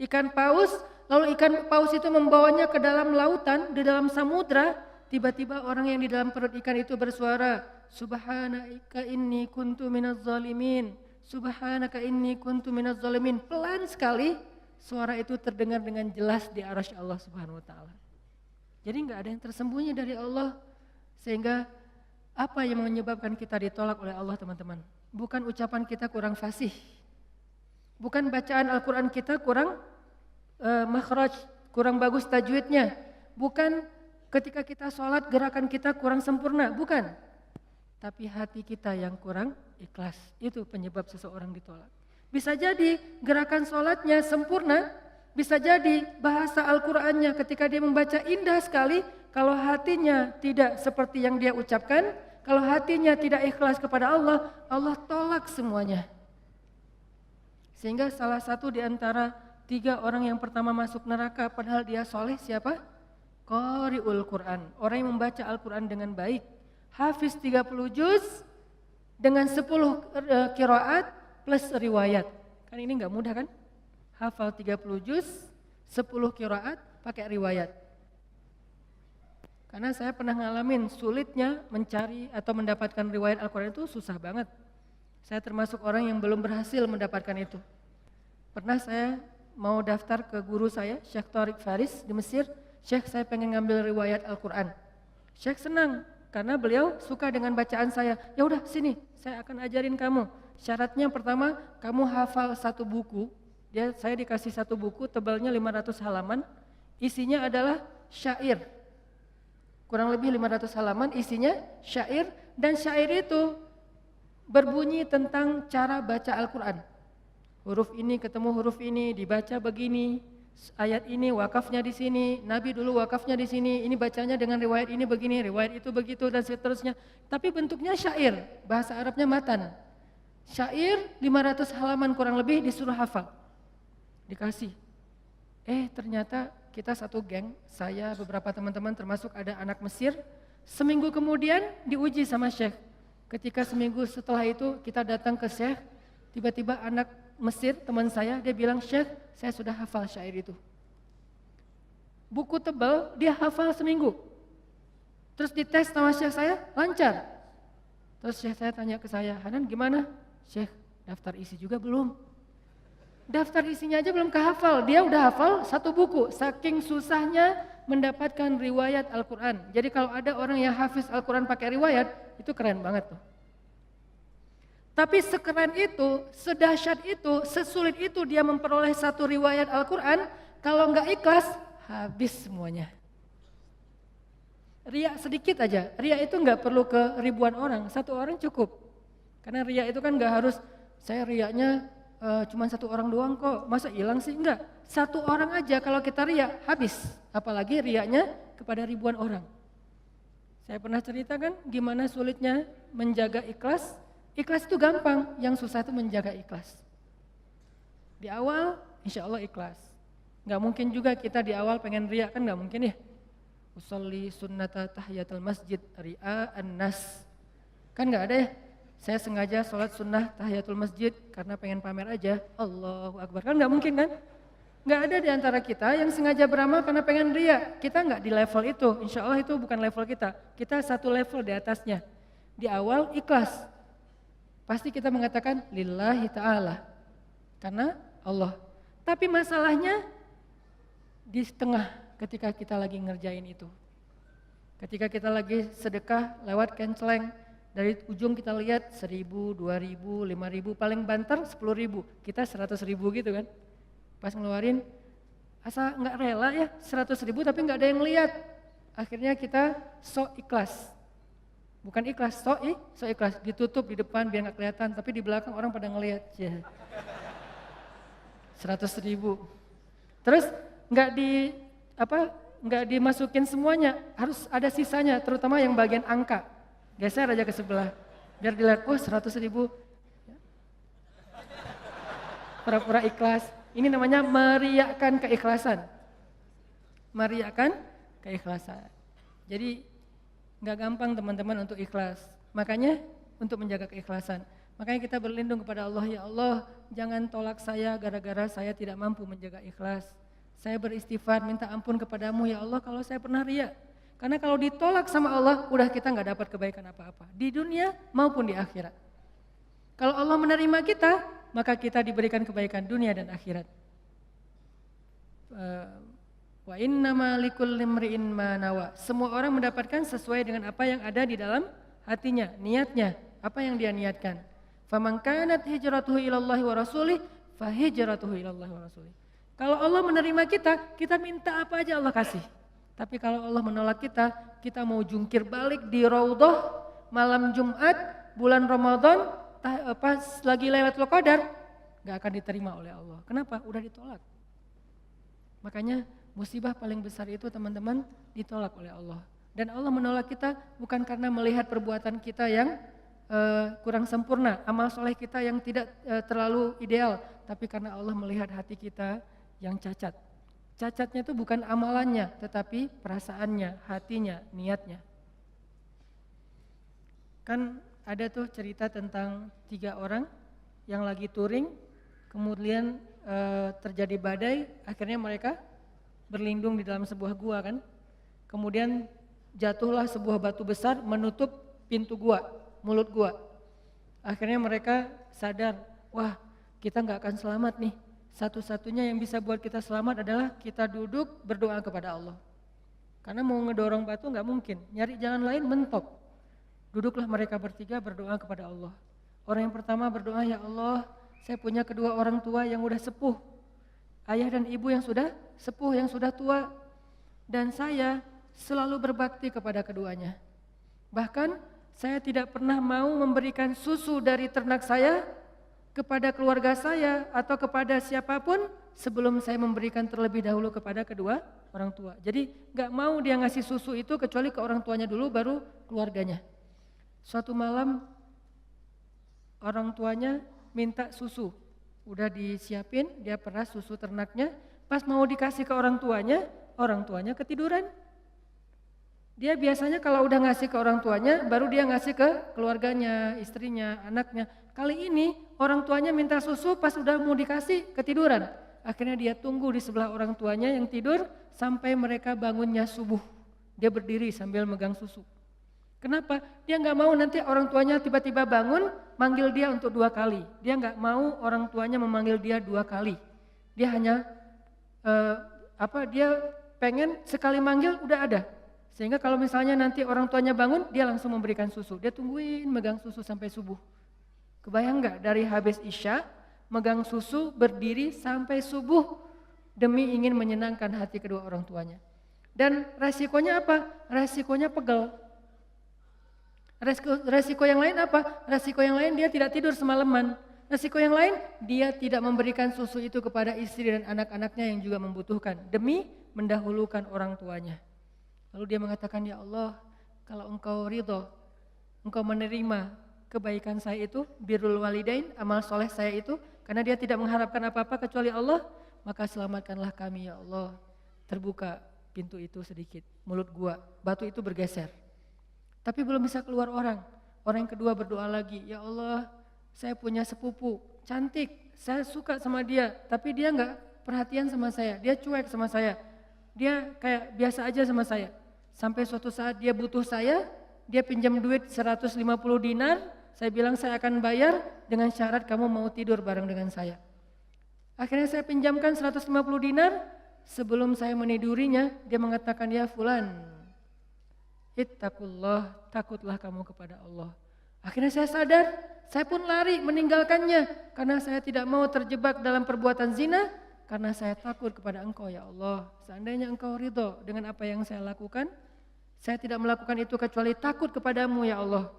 ikan paus, lalu ikan paus itu membawanya ke dalam lautan, di dalam samudra, tiba-tiba orang yang di dalam perut ikan itu bersuara, Subhanaka inni kuntu minaz zalimin, Subhanaka inni kuntu minaz zalimin. Pelan sekali suara itu terdengar dengan jelas di arasy Allah Subhanahu wa taala. Jadi enggak ada yang tersembunyi dari Allah. Sehingga apa yang menyebabkan kita ditolak oleh Allah, teman-teman? Bukan ucapan kita kurang fasih. Bukan bacaan Al-Qur'an kita kurang makhraj, kurang bagus tajwidnya. Bukan ketika kita sholat gerakan kita kurang sempurna, bukan. Tapi hati kita yang kurang ikhlas, itu penyebab seseorang ditolak. Bisa jadi gerakan sholatnya sempurna, bisa jadi bahasa Al-Qur'annya ketika dia membaca indah sekali, kalau hatinya tidak seperti yang dia ucapkan, kalau hatinya tidak ikhlas kepada Allah, Allah tolak semuanya. Sehingga salah satu di antara 3 orang yang pertama masuk neraka padahal dia soleh siapa? Qari'ul Quran, orang yang membaca Al-Quran dengan baik, hafiz 30 juz dengan 10 qiraat plus riwayat. Kan ini enggak mudah kan? Hafal 30 juz, 10 qiraat pakai riwayat. Karena saya pernah ngalamin sulitnya mencari atau mendapatkan riwayat Al-Quran itu susah banget. Saya termasuk orang yang belum berhasil mendapatkan itu. Pernah saya mau daftar ke guru saya, Syekh Tariq Faris di Mesir. Syekh, saya pengen ngambil riwayat Al-Quran. Syekh senang karena beliau suka dengan bacaan saya. Ya udah sini, saya akan ajarin kamu. Syaratnya pertama, kamu hafal 1 buku. Saya dikasih 1 buku, tebalnya 500 halaman. Isinya adalah syair. Kurang lebih 500 halaman, isinya syair. Dan syair itu berbunyi tentang cara baca Al-Quran. Huruf ini ketemu huruf ini, dibaca begini. Ayat ini wakafnya di sini, Nabi dulu wakafnya di sini, ini bacanya dengan riwayat ini begini, riwayat itu begitu dan seterusnya. Tapi bentuknya syair, bahasa Arabnya matan. Syair 500 halaman kurang lebih disuruh hafal. Dikasih. Ternyata kita satu geng, saya beberapa teman-teman termasuk ada anak Mesir. Seminggu kemudian diuji sama Syekh. Ketika seminggu setelah itu kita datang ke Syekh, tiba-tiba anak Mesir, teman saya, dia bilang, Syekh, saya sudah hafal syair itu. Buku tebal, dia hafal seminggu. Terus dites sama Syekh saya, lancar. Terus Syekh saya tanya ke saya, Hanan gimana? Syekh, daftar isi juga belum? Daftar isinya aja belum kehafal, dia udah hafal 1 buku. Saking susahnya mendapatkan riwayat Al-Quran. Jadi kalau ada orang yang hafiz Al-Quran pakai riwayat, itu keren banget tuh. Tapi sekeren itu, sedahsyat itu, sesulit itu dia memperoleh 1 riwayat Al-Quran, kalau nggak ikhlas, habis semuanya. Riya sedikit aja, riya itu nggak perlu ke ribuan orang, 1 orang cukup. Karena riya itu kan nggak harus, saya riyanya cuma 1 orang doang kok, masa hilang sih? Enggak, 1 orang aja kalau kita riya, habis. Apalagi riyanya kepada ribuan orang. Saya pernah ceritakan gimana sulitnya menjaga ikhlas. Ikhlas itu gampang, yang susah itu menjaga ikhlas. Di awal insya Allah ikhlas. Gak mungkin juga kita di awal pengen riya, kan gak mungkin ya. Usolli sunnata tahiyatul masjid ri'a an-nas. Kan gak ada ya. Saya sengaja sholat sunnah tahiyatul masjid karena pengen pamer aja. Allahu Akbar, kan gak mungkin kan. Gak ada di antara kita yang sengaja beramal karena pengen riya. Kita gak di level itu, insya Allah itu bukan level kita. Kita 1 level di atasnya. Di awal ikhlas. Pasti kita mengatakan lillahi ta'ala. karena Allah. Tapi masalahnya di tengah ketika kita lagi ngerjain itu. Ketika kita lagi sedekah lewat kenceleng, dari ujung kita lihat 1.000, 2.000, 5.000, paling banter 10.000, kita 100.000 gitu kan. Pas ngeluarin, asa nggak rela ya 100.000 tapi nggak ada yang lihat. Akhirnya kita sok ikhlas. Bukan ikhlas, sok ikhlas, ditutup di depan biar nggak kelihatan, tapi di belakang orang pada ngelihat. Ya. 100.000. Terus nggak dimasukin semuanya, harus ada sisanya, terutama yang bagian angka. Geser aja ke sebelah, biar dilihat, 100.000. Pura-pura ikhlas. Ini namanya meriakkan keikhlasan. Meriakkan keikhlasan. Jadi nggak gampang teman-teman untuk ikhlas. Makanya untuk menjaga keikhlasan. Makanya kita berlindung kepada Allah, ya Allah jangan tolak saya gara-gara saya tidak mampu menjaga ikhlas. Saya beristighfar minta ampun kepadamu ya Allah kalau saya pernah riya. Karena kalau ditolak sama Allah udah kita nggak dapat kebaikan apa-apa. Di dunia maupun di akhirat. Kalau Allah menerima kita maka kita diberikan kebaikan dunia dan akhirat. Wa innama likulli imri'in ma nawa. Semua orang mendapatkan sesuai dengan apa yang ada di dalam hatinya, niatnya, apa yang dia niatkan. Faman kanat hijratuhu ilallahi wa rasulih, fa hijratuhu ilallahi wa rasulih. Kalau Allah menerima kita, kita minta apa aja Allah kasih. Tapi kalau Allah menolak kita, kita mau jungkir balik di Raudhah malam Jumat, bulan Ramadan, pas lagi Lailatul Qadar, gak akan diterima oleh Allah. Kenapa? Udah ditolak. Makanya musibah paling besar itu teman-teman ditolak oleh Allah. Dan Allah menolak kita bukan karena melihat perbuatan kita yang kurang sempurna, amal soleh kita yang tidak terlalu ideal, tapi karena Allah melihat hati kita yang cacat. Cacatnya itu bukan amalannya, tetapi perasaannya, hatinya, niatnya. Kan ada tuh cerita tentang 3 orang yang lagi touring, kemudian terjadi badai, akhirnya mereka berlindung di dalam sebuah gua kan. Kemudian jatuhlah sebuah batu besar menutup pintu gua, mulut gua. Akhirnya mereka sadar, wah kita nggak akan selamat nih. Satu-satunya yang bisa buat kita selamat adalah kita duduk berdoa kepada Allah. Karena mau ngedorong batu nggak mungkin, nyari jalan lain mentok. Duduklah mereka bertiga berdoa kepada Allah. Orang yang pertama berdoa, ya Allah, saya punya kedua orang tua yang udah sepuh. Ayah dan ibu yang sudah sepuh, yang sudah tua. Dan saya selalu berbakti kepada keduanya. Bahkan saya tidak pernah mau memberikan susu dari ternak saya kepada keluarga saya atau kepada siapapun sebelum saya memberikan terlebih dahulu kepada kedua orang tua. Jadi gak mau dia ngasih susu itu kecuali ke orang tuanya dulu baru keluarganya. Suatu malam orang tuanya minta susu. Udah disiapin, dia peras susu ternaknya, pas mau dikasih ke orang tuanya ketiduran. Dia biasanya kalau udah ngasih ke orang tuanya, baru dia ngasih ke keluarganya, istrinya, anaknya. Kali ini orang tuanya minta susu, pas udah mau dikasih ketiduran. Akhirnya dia tunggu di sebelah orang tuanya yang tidur sampai mereka bangunnya subuh. Dia berdiri sambil megang susu. Kenapa? Dia nggak mau nanti orang tuanya tiba-tiba bangun, manggil dia untuk 2 kali. Dia nggak mau orang tuanya memanggil dia 2 kali. Dia hanya dia pengen sekali manggil udah ada. Sehingga kalau misalnya nanti orang tuanya bangun, dia langsung memberikan susu. Dia tungguin megang susu sampai subuh. Kebayang nggak dari habis isya, megang susu berdiri sampai subuh demi ingin menyenangkan hati kedua orang tuanya. Dan resikonya apa? Resikonya pegel. Resiko yang lain apa? Resiko yang lain dia tidak tidur semalaman. Resiko yang lain dia tidak memberikan susu itu kepada istri dan anak-anaknya yang juga membutuhkan demi mendahulukan orang tuanya. Lalu dia mengatakan, ya Allah, kalau engkau ridho, engkau menerima kebaikan saya itu, birrul walidain, amal soleh saya itu, karena dia tidak mengharapkan apa-apa kecuali Allah, maka selamatkanlah kami ya Allah. Terbuka pintu itu sedikit, mulut gua, batu itu bergeser. Tapi belum bisa keluar orang. Orang yang kedua berdoa lagi, ya Allah, saya punya sepupu, cantik, saya suka sama dia, tapi dia enggak perhatian sama saya, dia cuek sama saya, dia kayak biasa aja sama saya. Sampai suatu saat dia butuh saya, dia pinjam duit 150 dinar, saya bilang saya akan bayar dengan syarat kamu mau tidur bareng dengan saya. Akhirnya saya pinjamkan 150 dinar. Sebelum saya menidurinya, dia mengatakan, ya fulan, ittaqullah, takutlah kamu kepada Allah. Akhirnya saya sadar, saya pun lari meninggalkannya. Karena saya tidak mau terjebak dalam perbuatan zina, karena saya takut kepada Engkau ya Allah. Seandainya Engkau ridho dengan apa yang saya lakukan, saya tidak melakukan itu kecuali takut kepadamu ya Allah.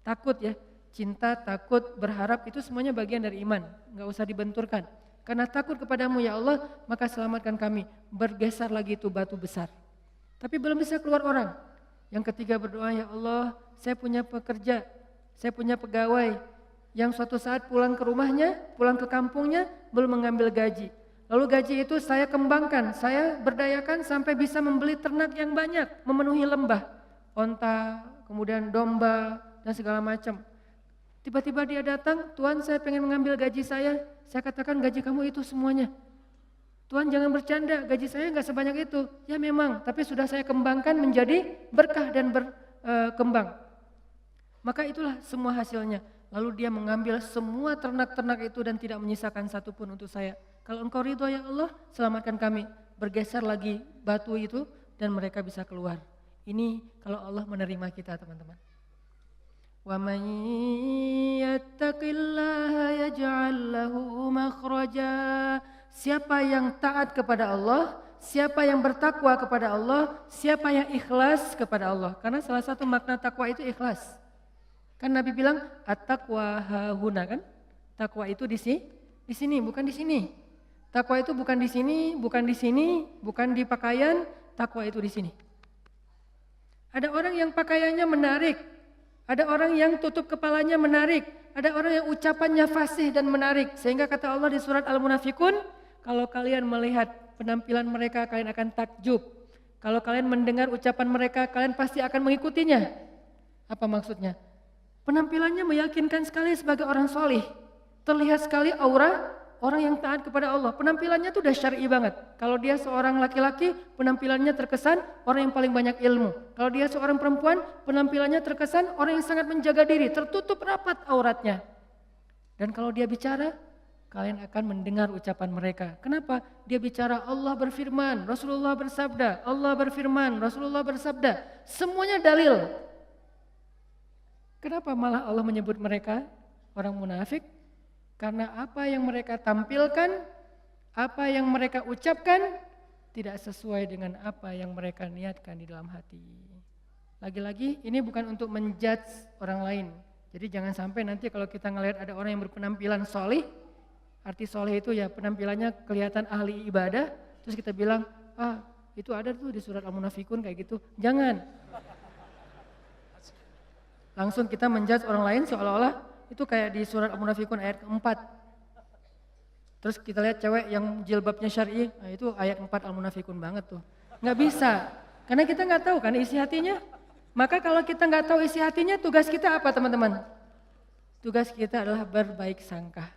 Takut ya, cinta, takut, berharap itu semuanya bagian dari iman. Enggak usah dibenturkan. Karena takut kepadamu ya Allah, maka selamatkan kami. Bergeser lagi itu batu besar. Tapi belum bisa keluar orang. Yang ketiga berdoa, ya Allah, saya punya pekerja, saya punya pegawai yang suatu saat pulang ke rumahnya, pulang ke kampungnya, belum mengambil gaji. Lalu gaji itu saya kembangkan, saya berdayakan sampai bisa membeli ternak yang banyak, memenuhi lembah, onta, kemudian domba, dan segala macam. Tiba-tiba dia datang, Tuhan saya pengen mengambil gaji saya katakan gaji kamu itu semuanya. Tuhan jangan bercanda, gaji saya enggak sebanyak itu. Ya memang, tapi sudah saya kembangkan menjadi berkah dan berkembang. Maka itulah semua hasilnya. Lalu dia mengambil semua ternak-ternak itu dan tidak menyisakan satupun untuk saya. Kalau Engkau ridho ya Allah, selamatkan kami. Bergeser lagi batu itu dan mereka bisa keluar. Ini kalau Allah menerima kita teman-teman. Wa man yattaqillaha yaj'al lahu makhraja. Siapa yang taat kepada Allah, siapa yang bertakwa kepada Allah, siapa yang ikhlas kepada Allah. Karena salah satu makna takwa itu ikhlas. Kan Nabi bilang at-taqwa hahuna kan? Takwa itu di sini, bukan di sini. Takwa itu bukan di sini, bukan di sini, bukan di pakaian, takwa itu di sini. Ada orang yang pakaiannya menarik. Ada orang yang tutup kepalanya menarik, ada orang yang ucapannya fasih dan menarik. Sehingga kata Allah di surat Al-Munafikun, kalau kalian melihat penampilan mereka kalian akan takjub. Kalau kalian mendengar ucapan mereka kalian pasti akan mengikutinya. Apa maksudnya? Penampilannya meyakinkan sekali sebagai orang solih. Terlihat sekali aura orang yang taat kepada Allah. Penampilannya tuh udah syar'i banget. Kalau dia seorang laki-laki, penampilannya terkesan orang yang paling banyak ilmu. Kalau dia seorang perempuan, penampilannya terkesan orang yang sangat menjaga diri, tertutup rapat auratnya. Dan kalau dia bicara, kalian akan mendengar ucapan mereka. Kenapa? Dia bicara Allah berfirman, Rasulullah bersabda, Allah berfirman, Rasulullah bersabda. Semuanya dalil. Kenapa malah Allah menyebut mereka orang munafik? Karena apa yang mereka tampilkan, apa yang mereka ucapkan tidak sesuai dengan apa yang mereka niatkan di dalam hati. Lagi-lagi ini bukan untuk menjudge orang lain. Jadi jangan sampai nanti kalau kita ngelihat ada orang yang berpenampilan solih, arti solih itu ya penampilannya kelihatan ahli ibadah, terus kita bilang, itu ada tuh di surat Al-Munafikun kayak gitu. Jangan. Langsung kita menjudge orang lain seolah-olah itu kayak di surat Al-Munafikun ayat 4. Terus kita lihat cewek yang jilbabnya syar'i, itu ayat 4 Al-Munafikun banget tuh. Nggak bisa, karena kita nggak tahu kan isi hatinya. Maka kalau kita nggak tahu isi hatinya, tugas kita apa teman-teman? Tugas kita adalah berbaik sangka.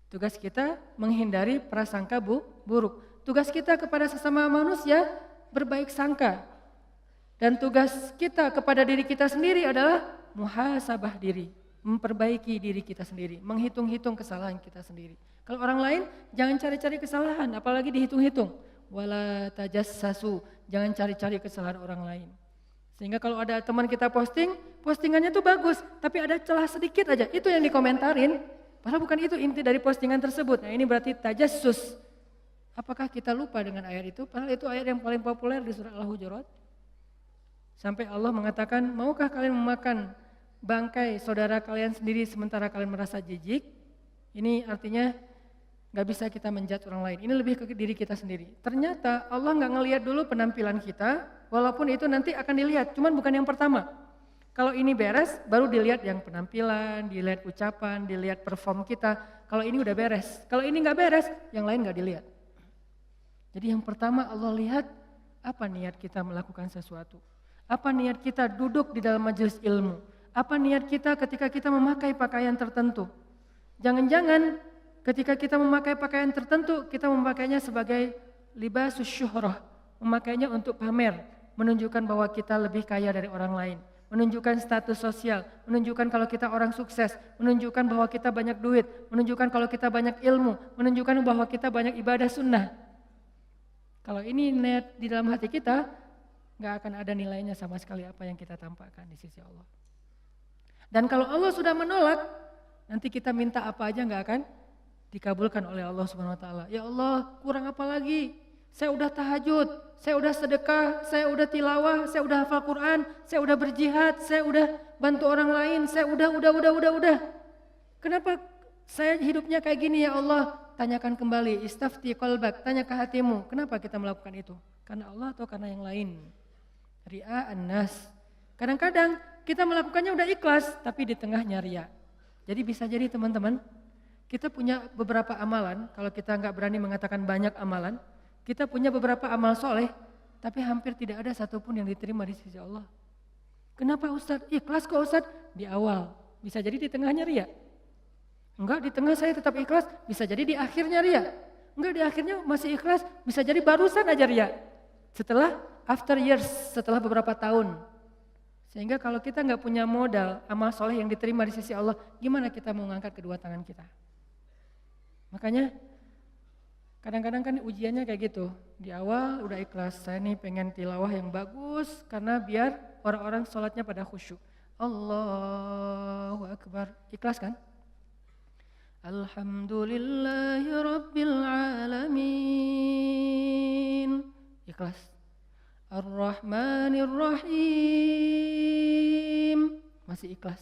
Tugas kita menghindari prasangka buruk. Tugas kita kepada sesama manusia berbaik sangka. Dan tugas kita kepada diri kita sendiri adalah muhasabah diri, memperbaiki diri kita sendiri, menghitung-hitung kesalahan kita sendiri. Kalau orang lain jangan cari-cari kesalahan, apalagi dihitung-hitung. Wala tajassasu, jangan cari-cari kesalahan orang lain. Sehingga kalau ada teman kita posting, postingannya tuh bagus, tapi ada celah sedikit aja, itu yang dikomentarin. Padahal bukan itu inti dari postingan tersebut. Nah ini berarti tajassus. Apakah kita lupa dengan ayat itu? Padahal itu ayat yang paling populer di surah Al-Hujurat. Sampai Allah mengatakan, maukah kalian memakan bangkai saudara kalian sendiri sementara kalian merasa jijik? Ini artinya gak bisa kita menjudge orang lain. Ini lebih ke diri kita sendiri. Ternyata Allah gak ngelihat dulu penampilan kita, walaupun itu nanti akan dilihat, cuman bukan yang pertama. Kalau ini beres, baru dilihat yang penampilan, dilihat ucapan, dilihat perform kita. Kalau ini udah beres. Kalau ini gak beres, yang lain gak dilihat. Jadi yang pertama Allah lihat, apa niat kita melakukan sesuatu. Apa niat kita duduk di dalam majelis ilmu? Apa niat kita ketika kita memakai pakaian tertentu? Jangan-jangan ketika kita memakai pakaian tertentu, kita memakainya sebagai libasus syuhrah, memakainya untuk pamer, menunjukkan bahwa kita lebih kaya dari orang lain, menunjukkan status sosial, menunjukkan kalau kita orang sukses, menunjukkan bahwa kita banyak duit, menunjukkan kalau kita banyak ilmu, menunjukkan bahwa kita banyak ibadah sunnah. Kalau ini niat di dalam hati kita, nggak akan ada nilainya sama sekali apa yang kita tampakkan di sisi Allah. Dan kalau Allah sudah menolak, nanti kita minta apa aja nggak akan dikabulkan oleh Allah Subhanahu Wa Taala. Ya Allah, kurang apa lagi? Saya udah tahajud, saya udah sedekah, saya udah tilawah, saya udah hafal Quran, saya udah berjihad, saya udah bantu orang lain, saya udah. Kenapa saya hidupnya kayak gini ya Allah? Tanyakan kembali, istafti qalbak, tanya ke hatimu, kenapa kita melakukan itu? Karena Allah atau karena yang lain? Ria'an nas. Kadang-kadang kita melakukannya udah ikhlas, tapi di tengahnya ria. Jadi bisa jadi teman-teman, kita punya beberapa amalan, kalau kita nggak berani mengatakan banyak amalan, kita punya beberapa amal soleh, tapi hampir tidak ada satupun yang diterima di sisi Allah. Kenapa Ustadz? Ikhlas kok Ustadz? Di awal, bisa jadi di tengahnya ria. Enggak, di tengah saya tetap ikhlas, bisa jadi di akhirnya ria. Enggak, di akhirnya masih ikhlas, bisa jadi barusan aja ria. Setelah after years, setelah beberapa tahun. Sehingga kalau kita nggak punya modal amal soleh yang diterima di sisi Allah, gimana kita mau ngangkat kedua tangan kita? Makanya kadang-kadang kan ujiannya kayak gitu. Di awal udah ikhlas, saya nih pengen tilawah yang bagus karena biar orang-orang sholatnya pada khusyuk. Allahu Akbar, ikhlas kan? Alhamdulillahi Rabbil Alamin, ikhlas. Ar-Rahmanir Rahim, masih ikhlas.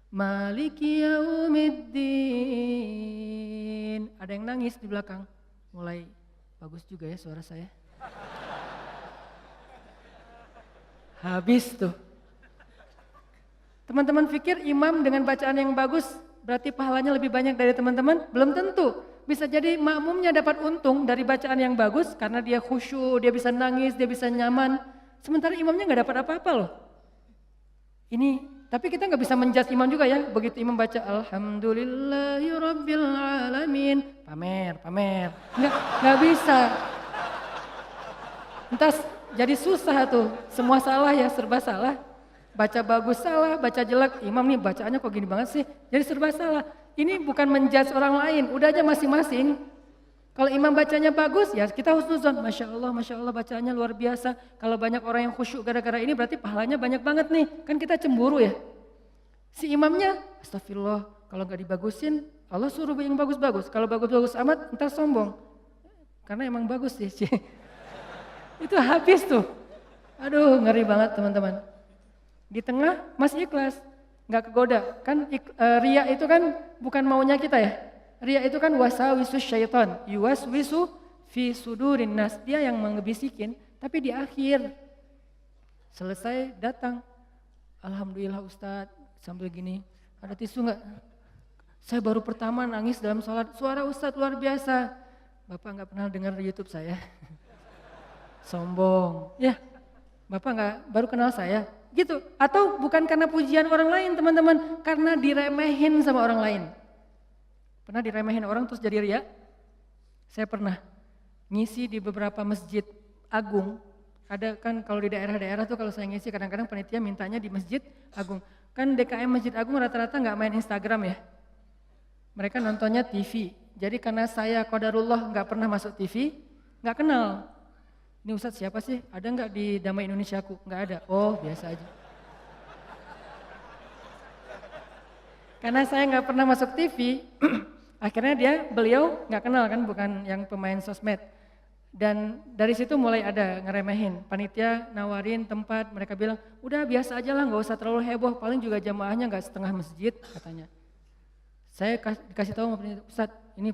Maliki Yaumiddin, ada yang nangis di belakang. Mulai bagus juga ya suara saya. Habis tuh. Teman-teman pikir imam dengan bacaan yang bagus berarti pahalanya lebih banyak dari teman-teman? Belum tentu. Bisa jadi makmumnya dapat untung dari bacaan yang bagus karena dia khusyuk, dia bisa nangis, dia bisa nyaman. Sementara imamnya nggak dapat apa-apa loh. Ini, tapi kita nggak bisa menjudge imam juga ya. Begitu imam baca Alhamdulillahi Rabbil Alamin, pamer. Nggak bisa. Entar jadi susah tuh, semua salah ya, serba salah. Baca bagus salah, baca jelek, imam nih bacaannya kok gini banget sih, jadi serba salah. Ini bukan menjudge orang lain, udah aja masing-masing. Kalau imam bacanya bagus, ya kita husnuzon, Masya Allah bacaannya luar biasa. Kalau banyak orang yang khusyuk gara-gara ini berarti pahalanya banyak banget nih, kan kita cemburu ya. Si imamnya, astagfirullah, kalau gak dibagusin, Allah suruh yang bagus-bagus. Kalau bagus-bagus amat, entar sombong. Karena emang bagus sih. Itu habis tuh. Aduh, ngeri banget teman-teman. Di tengah masih ikhlas, nggak kegoda. Kan riya itu kan bukan maunya kita ya. Riya itu kan wasawisus syaitan, yuwaswisu fi sudurin nas. Dia yang mengebisikin, tapi di akhir selesai datang. Alhamdulillah Ustadz, sambil gini, ada tisu nggak? Saya baru pertama nangis dalam sholat, suara Ustadz luar biasa. Bapak nggak pernah dengar di YouTube saya. Sombong, ya. Bapak nggak baru kenal saya. Gitu, atau bukan karena pujian orang lain teman-teman, karena diremehin sama orang lain. Pernah diremehin orang terus jadi riya? Saya pernah ngisi di beberapa masjid agung. Ada kan kalau di daerah-daerah tuh kalau saya ngisi kadang-kadang panitia mintanya di masjid agung. Kan DKM Masjid Agung rata-rata nggak main Instagram ya. Mereka nontonnya TV. Jadi karena saya qadarullah nggak pernah masuk TV, nggak kenal. Ini Ustadz siapa sih? Ada nggak di Damai Indonesiaku? Nggak ada. Oh biasa aja. Karena saya nggak pernah masuk TV, akhirnya beliau nggak kenal kan, bukan yang pemain sosmed. Dan dari situ mulai ada ngeremehin. Panitia nawarin tempat, mereka bilang, udah biasa aja lah, nggak usah terlalu heboh. Paling juga jamaahnya nggak setengah masjid katanya. Saya dikasih tahu sama panitia, Ustadz, ini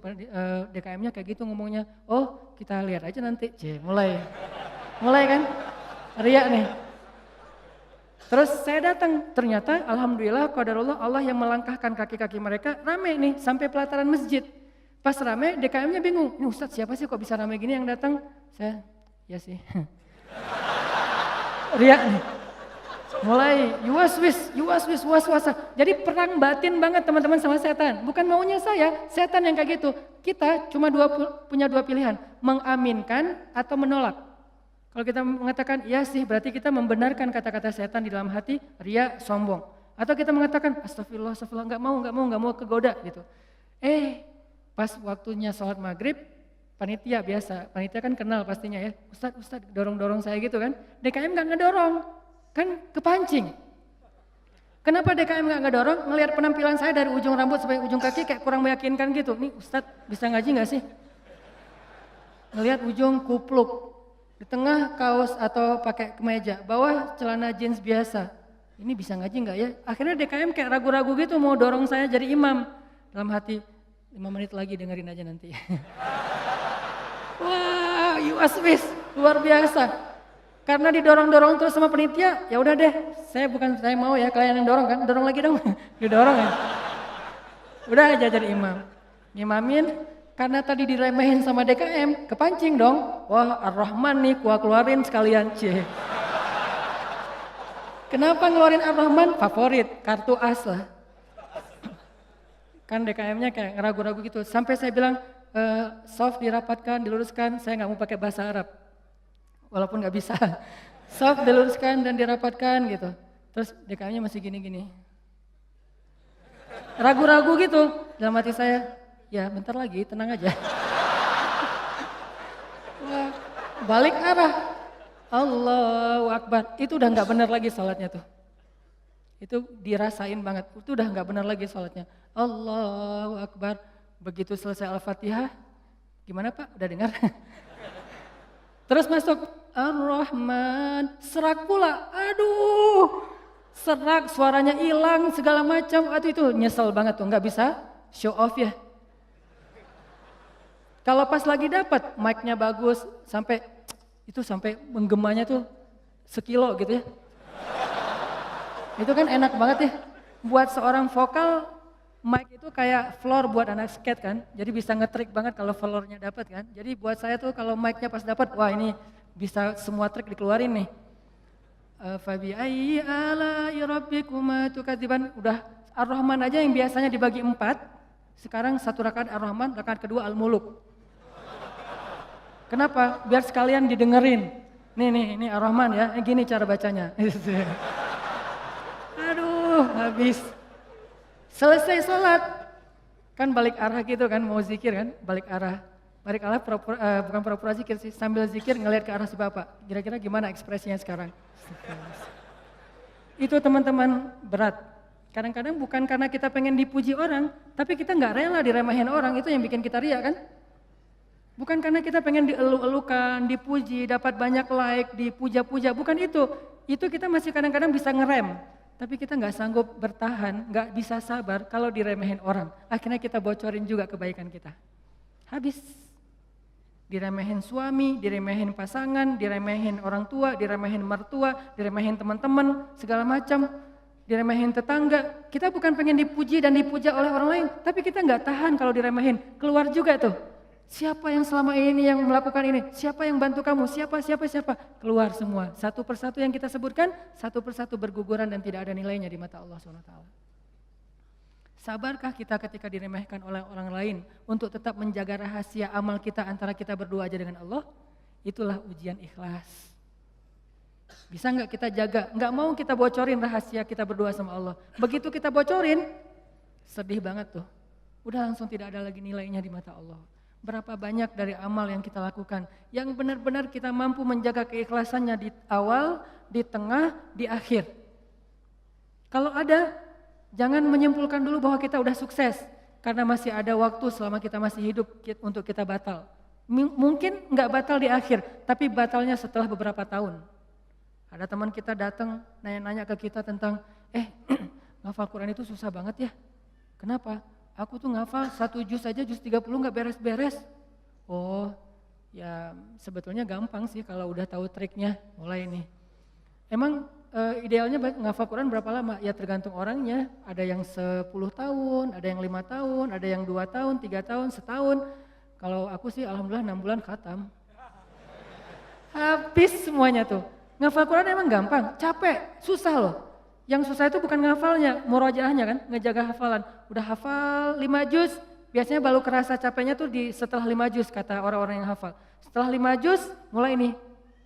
DKM-nya kayak gitu ngomongnya. Oh, kita lihat aja nanti. Mulai kan, riak nih. Terus saya datang, ternyata alhamdulillah qadarullah Allah yang melangkahkan kaki-kaki mereka rame nih sampai pelataran masjid. Pas rame, DKM-nya bingung. Ini Ustadz siapa sih kok bisa rame gini yang datang? Saya, ya sih. Riak nih. Mulai yuwaswis waswasa. Jadi perang batin banget teman-teman sama setan. Bukan maunya saya, setan yang kayak gitu. Kita cuma punya dua pilihan, mengaminkan atau menolak. Kalau kita mengatakan iya sih, berarti kita membenarkan kata-kata setan di dalam hati, ria, sombong. Atau kita mengatakan astagfirullah, astagfirullah, nggak mau kegoda gitu. Pas waktunya sholat maghrib, panitia biasa, panitia kan kenal pastinya ya, Ustadz dorong-dorong saya gitu kan. DKM nggak ngedorong, kan kepancing. Kenapa DKM nggak ngedorong? Ngelihat penampilan saya dari ujung rambut sampai ujung kaki kayak kurang meyakinkan gitu. Nih Ustadz bisa ngaji nggak sih? Ngelihat ujung kupluk. Di tengah kaos atau pakai kemeja, bawah celana jeans biasa. Ini bisa ngaji nggak ya? Akhirnya DKM kayak ragu-ragu gitu mau dorong saya jadi imam. Dalam hati, 5 menit lagi dengerin aja nanti. Wah, UASWIS luar biasa. Karena didorong-dorong terus sama penitia, ya udah deh, saya mau ya, kalian yang dorong kan, dorong lagi dong. Didorong ya. Udah aja jadi imam. Ngimamin. Karena tadi diremehin sama DKM, kepancing dong. Wah, Ar-Rahman nih, gua keluarin sekalian. Kenapa ngeluarin Ar-Rahman? Favorit, kartu as lah. Kan DKM-nya kayak ragu-ragu gitu. Sampai saya bilang, soft dirapatkan, diluruskan, saya nggak mau pakai bahasa Arab. Walaupun nggak bisa. Soft diluruskan dan dirapatkan gitu. Terus DKM-nya masih gini-gini. Ragu-ragu gitu dalam hati saya. Ya bentar lagi, tenang aja. Wah, balik arah. Allahu Akbar. Itu udah gak benar lagi sholatnya tuh. Itu dirasain banget. Itu udah gak benar lagi sholatnya. Allahu Akbar. Begitu selesai Al-Fatihah. Gimana Pak? Udah dengar? Terus masuk Ar-Rahman. Serak pula. Aduh. Serak, suaranya hilang, segala macam. Aduh itu nyesel banget tuh. Gak bisa show off ya. Kalau pas lagi dapat mic-nya bagus sampai menggemanya tuh sekilo gitu ya. Itu kan enak banget ya. Buat seorang vokal mic itu kayak floor buat anak skate kan. Jadi bisa ngetrik banget kalau floornya dapat kan. Jadi buat saya tuh kalau mic-nya pas dapat, wah ini bisa semua trik dikeluarin nih. Fabi ayyi ala'i rabbikuma tukadziban. Udah Ar-Rahman aja yang biasanya dibagi 4. Sekarang 1 rakaat Ar-Rahman, rakaat kedua Al-Muluk. Kenapa? Biar sekalian didengerin. Nih Ar-Rahman ya, gini cara bacanya. Aduh, habis. Selesai sholat. Kan balik arah gitu kan, mau zikir kan, balik arah. Balik arah bukan pura-pura zikir sih, sambil zikir ngelihat ke arah si Bapak. Kira-kira gimana ekspresinya sekarang? Itu teman-teman berat. Kadang-kadang bukan karena kita pengen dipuji orang, tapi kita nggak rela diremehin orang, itu yang bikin kita riak kan? Bukan karena kita pengen dielu-elukan, dipuji, dapat banyak like, dipuja-puja, bukan itu. Itu kita masih kadang-kadang bisa ngerem, tapi kita nggak sanggup bertahan, nggak bisa sabar kalau diremehin orang. Akhirnya kita bocorin juga kebaikan kita. Habis. Diremehin suami, diremehin pasangan, diremehin orang tua, diremehin mertua, diremehin teman-teman, segala macam. Diremehin tetangga, kita bukan pengen dipuji dan dipuja oleh orang lain, tapi kita nggak tahan kalau diremehin, keluar juga tuh. Siapa yang selama ini yang melakukan ini? Siapa yang bantu kamu? Siapa? Keluar semua. Satu persatu yang kita sebutkan, satu persatu berguguran dan tidak ada nilainya di mata Allah SWT. Sabarkah kita ketika diremehkan oleh orang lain untuk tetap menjaga rahasia amal kita antara kita berdua aja dengan Allah? Itulah ujian ikhlas. Bisa nggak kita jaga? Nggak mau kita bocorin rahasia kita berdua sama Allah. Begitu kita bocorin, sedih banget tuh. Udah langsung tidak ada lagi nilainya di mata Allah. Berapa banyak dari amal yang kita lakukan yang benar-benar kita mampu menjaga keikhlasannya di awal, di tengah, di akhir. Kalau ada, jangan menyimpulkan dulu bahwa kita udah sukses karena masih ada waktu selama kita masih hidup untuk kita batal. Mungkin nggak batal di akhir, tapi batalnya setelah beberapa tahun. Ada teman kita datang nanya-nanya ke kita tentang, ngafal Quran itu susah banget ya. Kenapa? Aku tuh ngafal 1 juz aja, juz 30 nggak beres-beres. Oh, ya sebetulnya gampang sih kalau udah tahu triknya, mulai nih. Emang idealnya ngafal Quran berapa lama? Ya tergantung orangnya. Ada yang 10 tahun, ada yang 5 tahun, ada yang 2 tahun, 3 tahun, setahun. Kalau aku sih alhamdulillah 6 bulan khatam. Habis semuanya tuh. Ngafal Quran emang gampang, capek, susah loh. Yang susah itu bukan ngafalnya, murojaahnya kan, ngejaga hafalan. Udah hafal 5 juz, biasanya baru kerasa capeknya tuh setelah 5 juz kata orang-orang yang hafal. Setelah 5 juz, mulai nih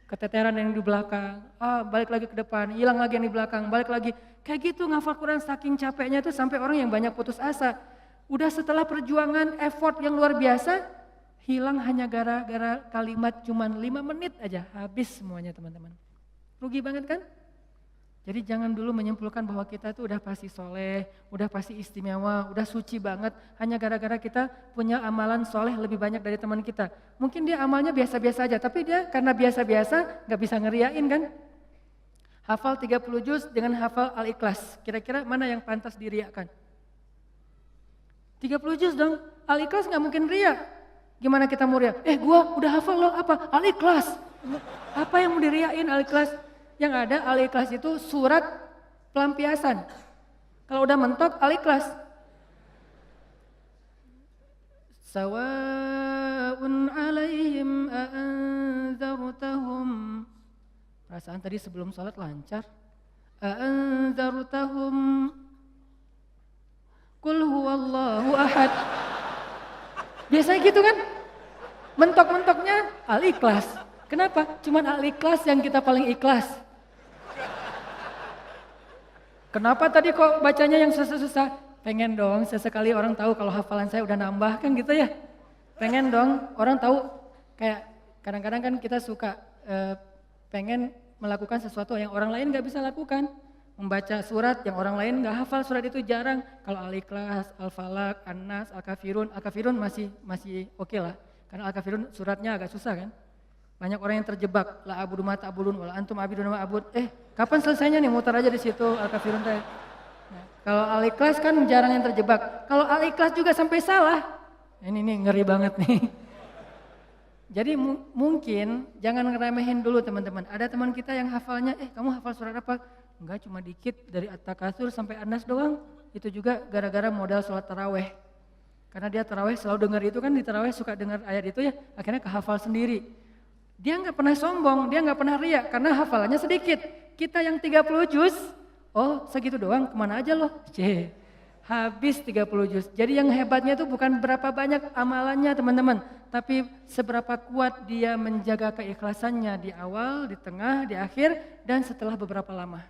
keteteran yang di belakang, balik lagi ke depan, hilang lagi yang di belakang, balik lagi. Kayak gitu ngafal Quran saking capeknya itu sampai orang yang banyak putus asa. Udah setelah perjuangan, effort yang luar biasa, hilang hanya gara-gara kalimat cuman 5 menit aja, habis semuanya teman-teman. Rugi banget kan? Jadi jangan dulu menyimpulkan bahwa kita itu udah pasti soleh, udah pasti istimewa, udah suci banget, hanya gara-gara kita punya amalan soleh lebih banyak dari teman kita. Mungkin dia amalnya biasa-biasa aja, tapi dia karena biasa-biasa gak bisa ngeriain kan? Hafal 30 juz dengan hafal Al-Ikhlas, kira-kira mana yang pantas diriakan? 30 juz dong, Al-Ikhlas gak mungkin riak. Gimana kita mau riak? Gua udah hafal loh, apa? Al-Ikhlas. Apa yang mau diriain Al-Ikhlas? Yang ada Al-Ikhlas itu surat pelampiasan. Kalau udah mentok Al-Ikhlas. Sawa'un 'alaihim a'anzartahum. Perasaan tadi sebelum sholat lancar. A'anzartahum. Qul huwallahu ahad. Biasanya gitu kan? Mentok-mentoknya Al-Ikhlas. Kenapa? Cuman Al-Ikhlas yang kita paling ikhlas. Kenapa tadi kok bacanya yang susah-susah? Pengen dong sesekali orang tahu kalau hafalan saya udah nambah kan gitu ya. Pengen dong orang tahu, kayak kadang-kadang kan kita suka pengen melakukan sesuatu yang orang lain gak bisa lakukan. Membaca surat yang orang lain gak hafal surat itu jarang. Kalau Al-Ikhlas, Al-Falaq, An-Nas, Al-Kafirun masih oke lah. Karena Al-Kafirun suratnya agak susah kan. Banyak orang yang terjebak, la abudu ma ta'budun wala antum abidun ma abud. Kapan selesainya nih? Muter aja di situ Al-Kafirun teh. Nah, kalau Al-Ikhlas kan jarang yang terjebak. Kalau Al-Ikhlas juga sampai salah, ini nih ngeri banget nih. Jadi mungkin jangan ngeremehin dulu teman-teman. Ada teman kita yang hafalnya, kamu hafal surat apa? Enggak, cuma dikit dari At-Takatsur sampai An-Nas doang. Itu juga gara-gara modal sholat taraweh. Karena dia taraweh selalu dengar itu kan, di taraweh suka dengar ayat itu ya, akhirnya kehafal sendiri. Dia nggak pernah sombong, dia nggak pernah riak karena hafalannya sedikit. Kita yang 30 juz, segitu doang, kemana aja loh? Habis 30 juz. Jadi yang hebatnya itu bukan berapa banyak amalannya teman-teman, tapi seberapa kuat dia menjaga keikhlasannya di awal, di tengah, di akhir, dan setelah beberapa lama.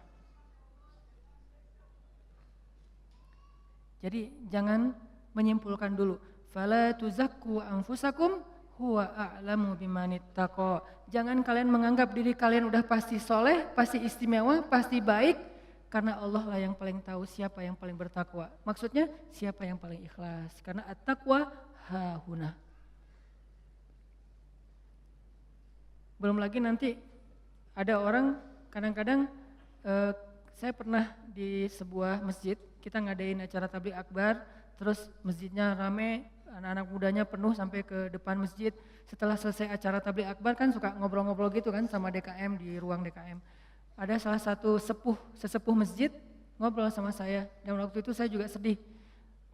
Jadi jangan menyimpulkan dulu. Fala tuzakku anfusakum huwa a'lamu bimanittaqa. Jangan kalian menganggap diri kalian udah pasti soleh, pasti istimewa, pasti baik, karena Allah lah yang paling tahu siapa yang paling bertakwa. Maksudnya siapa yang paling ikhlas, karena at-taqwa hahuna. Belum lagi nanti ada orang kadang-kadang, saya pernah di sebuah masjid, kita ngadain acara tabligh akbar, terus masjidnya rame, anak-anak mudanya penuh sampai ke depan masjid. Setelah selesai acara tabligh akbar kan suka ngobrol-ngobrol gitu kan sama DKM di ruang DKM. Ada salah satu sesepuh masjid ngobrol sama saya, dan waktu itu saya juga sedih.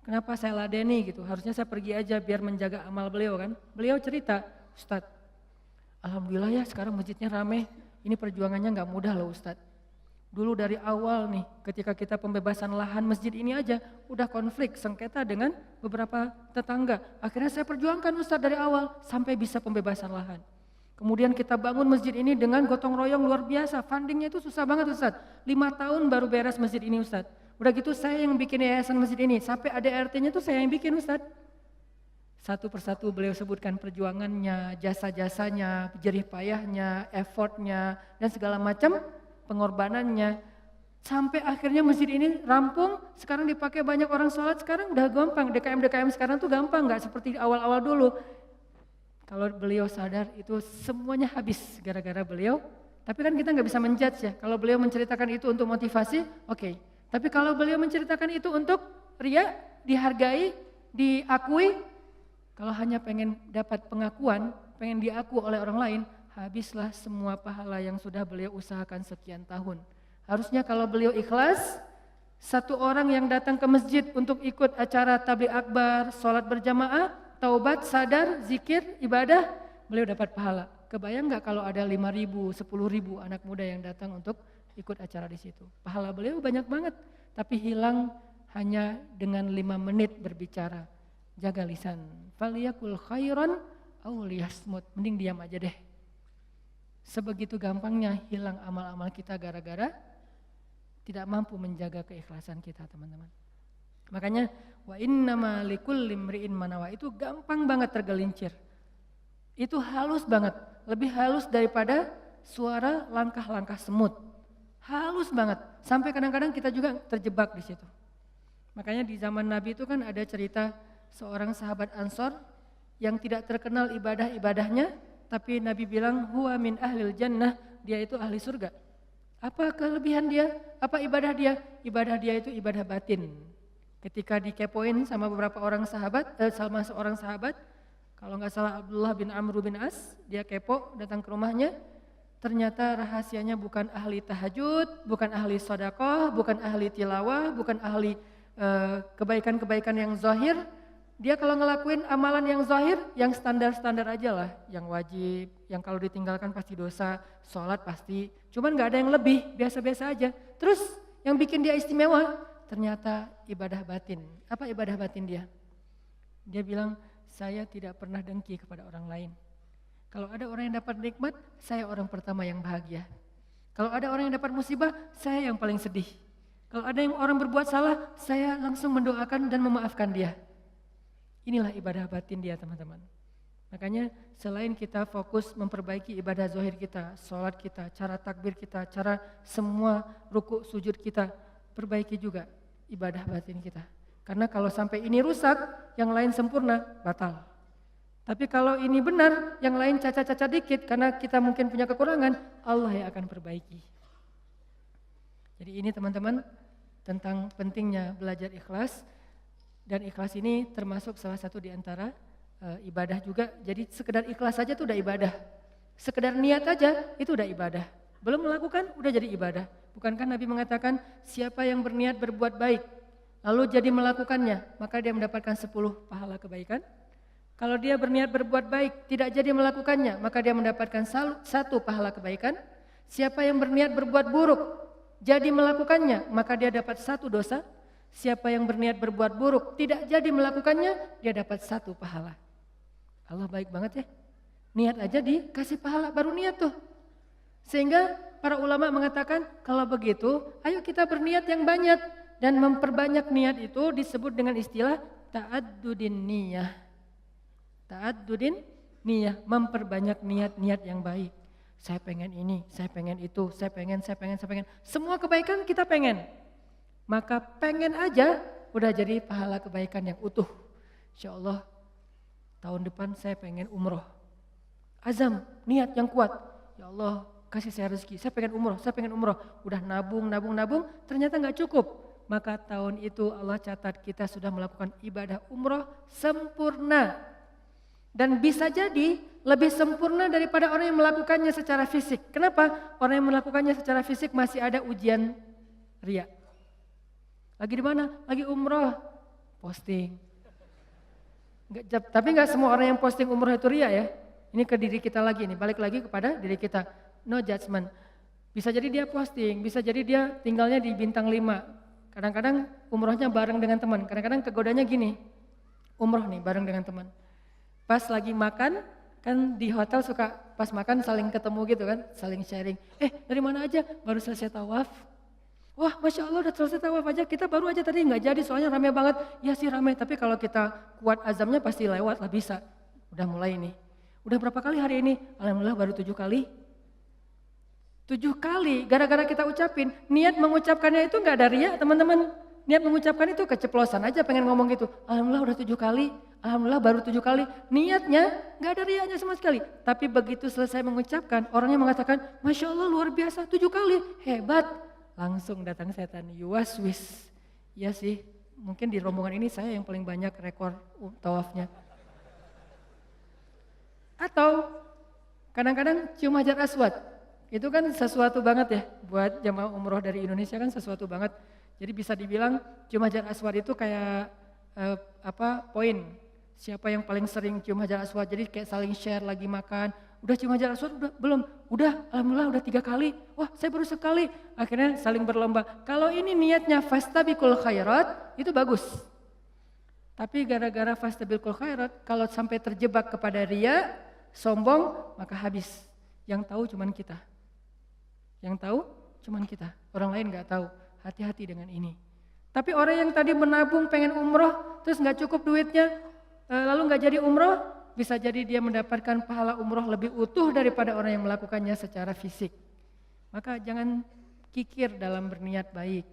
Kenapa saya ladeni gitu, harusnya saya pergi aja biar menjaga amal beliau kan. Beliau cerita, Ustadz, alhamdulillah ya sekarang masjidnya rame, ini perjuangannya gak mudah loh Ustadz. Dulu dari awal nih, ketika kita pembebasan lahan masjid ini aja, udah konflik, sengketa dengan beberapa tetangga. Akhirnya saya perjuangkan Ustadz dari awal, sampai bisa pembebasan lahan. Kemudian kita bangun masjid ini dengan gotong royong luar biasa, fundingnya itu susah banget Ustadz. 5 tahun baru beres masjid ini Ustadz. Udah gitu saya yang bikin yayasan masjid ini, sampai ADRT-nya tuh saya yang bikin Ustadz. Satu persatu beliau sebutkan perjuangannya, jasa-jasanya, jerih payahnya, effortnya, dan segala macam pengorbanannya, sampai akhirnya masjid ini rampung. Sekarang dipakai banyak orang sholat, sekarang udah gampang. DKM sekarang tuh gampang, nggak seperti awal-awal dulu. Kalau beliau sadar itu semuanya habis gara-gara beliau. Tapi kan kita nggak bisa menjudge ya. Kalau beliau menceritakan itu untuk motivasi, oke. Tapi kalau beliau menceritakan itu untuk ria, dihargai, diakui, kalau hanya pengen dapat pengakuan, pengen diaku oleh orang lain, habislah semua pahala yang sudah beliau usahakan sekian tahun. Harusnya kalau beliau ikhlas, satu orang yang datang ke masjid untuk ikut acara tabligh akbar, sholat berjamaah, taubat, sadar, zikir, ibadah, beliau dapat pahala. Kebayang nggak kalau ada 5.000, 10.000 anak muda yang datang untuk ikut acara di situ? Pahala beliau banyak banget, tapi hilang hanya dengan 5 menit berbicara. Jaga lisan. Faliyakul khairan aw liyasmut. Mending diam aja deh. Sebegitu gampangnya hilang amal-amal kita gara-gara tidak mampu menjaga keikhlasan kita, teman-teman. Makanya wa innama likulli imri'in manawa itu gampang banget tergelincir. Itu halus banget, lebih halus daripada suara langkah-langkah semut. Halus banget, sampai kadang-kadang kita juga terjebak di situ. Makanya di zaman Nabi itu kan ada cerita seorang sahabat Ansor yang tidak terkenal ibadah-ibadahnya, tapi Nabi bilang huwa min ahlil jannah, dia itu ahli surga. Apa kelebihan dia? Apa ibadah dia? Ibadah dia itu ibadah batin. Ketika dikepoin sama beberapa orang sahabat, sama seorang sahabat, kalau nggak salah Abdullah bin Amr bin As, dia kepo datang ke rumahnya, ternyata rahasianya bukan ahli tahajud, bukan ahli sedekah, bukan ahli tilawah, bukan ahli kebaikan-kebaikan yang zahir. Dia kalau ngelakuin amalan yang zahir, yang standar-standar aja lah, yang wajib, yang kalau ditinggalkan pasti dosa, sholat pasti, cuman gak ada yang lebih, biasa-biasa aja. Terus yang bikin dia istimewa, ternyata ibadah batin. Apa ibadah batin dia? Dia bilang, saya tidak pernah dengki kepada orang lain. Kalau ada orang yang dapat nikmat, saya orang pertama yang bahagia. Kalau ada orang yang dapat musibah, saya yang paling sedih. Kalau ada yang orang berbuat salah, saya langsung mendoakan dan memaafkan dia. Inilah ibadah batin dia, teman-teman. Makanya selain kita fokus memperbaiki ibadah zahir kita, sholat kita, cara takbir kita, cara semua ruku sujud kita, perbaiki juga ibadah batin kita. Karena kalau sampai ini rusak, yang lain sempurna, batal. Tapi kalau ini benar, yang lain cacat-cacat dikit, karena kita mungkin punya kekurangan, Allah yang akan perbaiki. Jadi ini teman-teman, tentang pentingnya belajar ikhlas. Dan ikhlas ini termasuk salah satu di antara ibadah juga. Jadi sekedar ikhlas saja itu udah ibadah. Sekedar niat aja itu udah ibadah. Belum melakukan udah jadi ibadah. Bukankah Nabi mengatakan siapa yang berniat berbuat baik lalu jadi melakukannya, maka dia mendapatkan 10 pahala kebaikan. Kalau dia berniat berbuat baik tidak jadi melakukannya, maka dia mendapatkan 1 pahala kebaikan. Siapa yang berniat berbuat buruk jadi melakukannya, maka dia dapat 1 dosa. Siapa yang berniat berbuat buruk tidak jadi melakukannya, dia dapat 1 pahala. Allah baik banget ya. Niat aja dikasih pahala, baru niat tuh. Sehingga para ulama mengatakan kalau begitu ayo kita berniat yang banyak. Dan memperbanyak niat itu disebut dengan istilah ta'addudin niyah. Ta'addudin niyah, memperbanyak niat-niat yang baik. Saya pengen ini, saya pengen itu, saya pengen. Semua kebaikan kita pengen. Maka pengen aja udah jadi pahala kebaikan yang utuh. Insya Allah tahun depan saya pengen umroh. Azam, niat yang kuat. Ya Allah kasih saya rezeki, saya pengen umroh. Udah nabung, ternyata gak cukup. Maka tahun itu Allah catat kita sudah melakukan ibadah umroh sempurna. Dan bisa jadi lebih sempurna daripada orang yang melakukannya secara fisik. Kenapa? Orang yang melakukannya secara fisik masih ada ujian riya. Lagi di mana? Lagi umroh, posting. Tapi nggak semua orang yang posting umroh itu riya ya. Ini ke diri kita lagi nih, balik lagi kepada diri kita. No judgment. Bisa jadi dia posting, bisa jadi dia tinggalnya di bintang 5. Kadang-kadang umrohnya bareng dengan teman, kadang-kadang kegodanya gini. Umroh nih bareng dengan teman. Pas lagi makan, kan di hotel suka pas makan saling ketemu gitu kan, saling sharing. Dari mana aja? Baru selesai tawaf. Wah, Masya Allah udah selesai tawaf aja, kita baru aja tadi nggak jadi soalnya rame banget. Ya sih rame, tapi kalau kita kuat azamnya pasti lewat lah bisa. Udah mulai nih. Udah berapa kali hari ini? Alhamdulillah baru 7 kali. 7 kali, gara-gara kita ucapin. Niat mengucapkannya itu nggak ada riya teman-teman. Niat mengucapkan itu keceplosan aja pengen ngomong gitu. Alhamdulillah udah 7 kali, alhamdulillah baru 7 kali. Niatnya nggak ada riyanya sama sekali. Tapi begitu selesai mengucapkan, orangnya mengatakan, Masya Allah luar biasa 7 kali, hebat. Langsung datang setan, yuwaswis. Ya sih, mungkin di rombongan ini saya yang paling banyak rekor tawafnya. Atau kadang-kadang cium hajar aswad. Itu kan sesuatu banget ya buat jamaah umroh dari Indonesia kan sesuatu banget. Jadi bisa dibilang cium hajar aswad itu kayak poin. Siapa yang paling sering cium hajar aswad, jadi kayak saling share lagi makan. Udah cium hajar aswad? Udah, belum? Udah, alhamdulillah udah 3 kali. Wah saya baru sekali. Akhirnya saling berlomba. Kalau ini niatnya fastabiqul khairat, itu bagus. Tapi gara-gara fastabiqul khairat, kalau sampai terjebak kepada riya, sombong, maka habis. Yang tahu cuman kita. Yang tahu cuman kita. Orang lain nggak tahu. Hati-hati dengan ini. Tapi orang yang tadi menabung pengen umroh, terus nggak cukup duitnya, lalu nggak jadi umroh, bisa jadi dia mendapatkan pahala umroh lebih utuh daripada orang yang melakukannya secara fisik. Maka jangan kikir dalam berniat baik.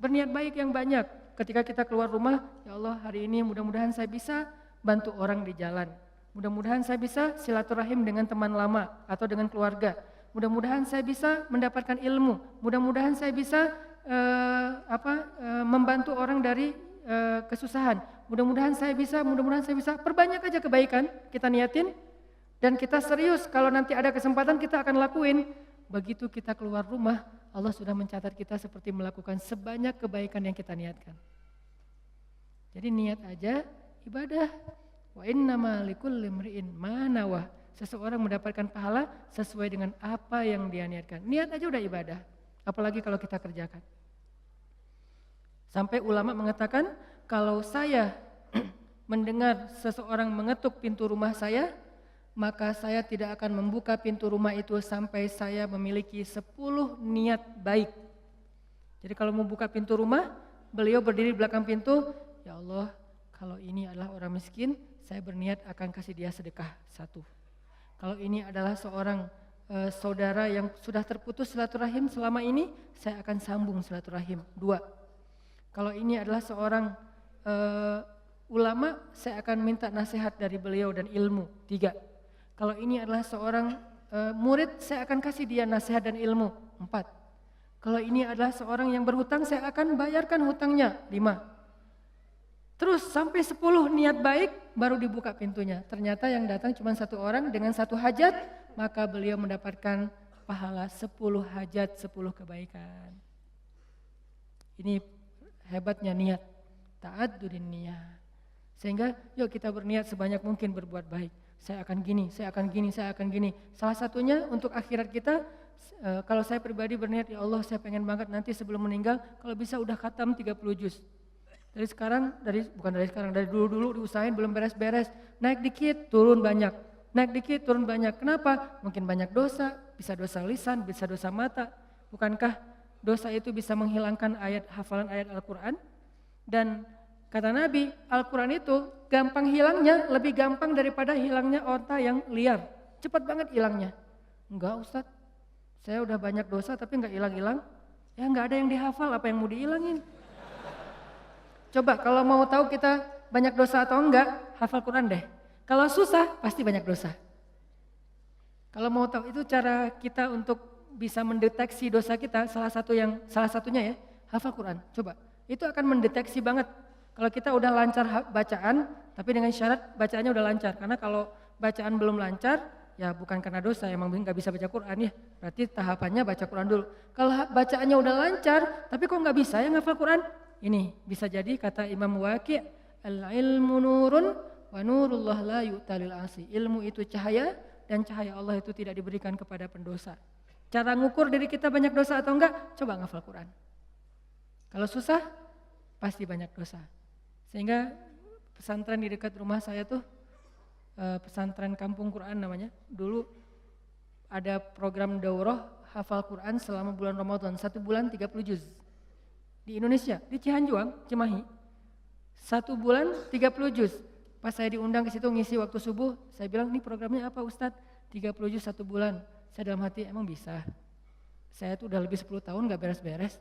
Berniat baik yang banyak. Ketika kita keluar rumah, ya Allah hari ini mudah-mudahan saya bisa bantu orang di jalan. Mudah-mudahan saya bisa silaturahim dengan teman lama atau dengan keluarga. Mudah-mudahan saya bisa mendapatkan ilmu. Mudah-mudahan saya bisa membantu orang dari kesusahan. Mudah-mudahan saya bisa. Perbanyak aja kebaikan kita niatin dan kita serius. Kalau nanti ada kesempatan kita akan lakuin. Begitu kita keluar rumah, Allah sudah mencatat kita seperti melakukan sebanyak kebaikan yang kita niatkan. Jadi niat aja ibadah. Wa innama likulli imri'in ma nawah. Seseorang mendapatkan pahala sesuai dengan apa yang dia niatkan. Niat aja udah ibadah, apalagi kalau kita kerjakan. Sampai ulama mengatakan, kalau saya mendengar seseorang mengetuk pintu rumah saya, maka saya tidak akan membuka pintu rumah itu sampai saya memiliki 10 niat baik. Jadi kalau mau buka pintu rumah, beliau berdiri di belakang pintu, ya Allah, kalau ini adalah orang miskin, saya berniat akan kasih dia sedekah 1. Kalau ini adalah seorang saudara yang sudah terputus silaturahim selama ini, saya akan sambung silaturahim 2. Kalau ini adalah seorang ulama, saya akan minta nasihat dari beliau dan ilmu 3. Kalau ini adalah seorang murid, saya akan kasih dia nasihat dan ilmu 4. Kalau ini adalah seorang yang berhutang, saya akan bayarkan hutangnya 5. Terus sampai 10 niat baik baru dibuka pintunya. Ternyata yang datang cuma 1 orang dengan 1 hajat, maka beliau mendapatkan pahala 10 hajat, 10 kebaikan. Ini hebatnya niat, ta'addudin niyat. Sehingga yuk kita berniat sebanyak mungkin berbuat baik. Saya akan gini, saya akan gini, saya akan gini. Salah satunya untuk akhirat kita, kalau saya pribadi berniat, ya Allah saya pengen banget nanti sebelum meninggal, kalau bisa udah khatam 30 juz. Dari dulu diusahain belum beres-beres, naik dikit turun banyak, naik dikit turun banyak. Kenapa? Mungkin banyak dosa, bisa dosa lisan, bisa dosa mata. Bukankah dosa itu bisa menghilangkan hafalan ayat Al-Quran? Dan kata Nabi, Al-Quran itu gampang hilangnya, lebih gampang daripada hilangnya onta yang liar. Cepat banget hilangnya. Enggak Ustadz, saya udah banyak dosa tapi enggak hilang-hilang. Ya enggak ada yang dihafal, apa yang mau dihilangin? Coba kalau mau tahu kita banyak dosa atau enggak, hafal Quran deh. Kalau susah, pasti banyak dosa. Kalau mau tahu itu cara kita untuk bisa mendeteksi dosa kita, salah satunya ya, hafal Quran. Coba, itu akan mendeteksi banget. Kalau kita udah lancar bacaan, tapi dengan syarat bacaannya udah lancar. Karena kalau bacaan belum lancar, ya bukan karena dosa, emang nggak bisa baca Quran ya. Berarti tahapannya baca Quran dulu. Kalau bacaannya udah lancar, tapi kok nggak bisa ya ngafal Quran? Ini bisa jadi kata Imam Waqi', al-ilmu nurun wa nurullah la yu'talil asi. Ilmu itu cahaya dan cahaya Allah itu tidak diberikan kepada pendosa. Cara ngukur diri kita banyak dosa atau enggak? Coba ngafal Quran. Kalau susah, pasti banyak dosa. Sehingga pesantren di dekat rumah saya tuh, pesantren Kampung Quran namanya. Dulu ada program daurah hafal Quran selama bulan Ramadan, 1 bulan 30 juz. Di Indonesia, di Cihanjuang, Cimahi, 1 bulan 30 juz. Pas saya diundang ke situ ngisi waktu subuh, saya bilang, ini programnya apa Ustadz? 30 juz 1 bulan. Saya dalam hati, emang bisa? Saya tuh udah lebih 10 tahun gak beres-beres.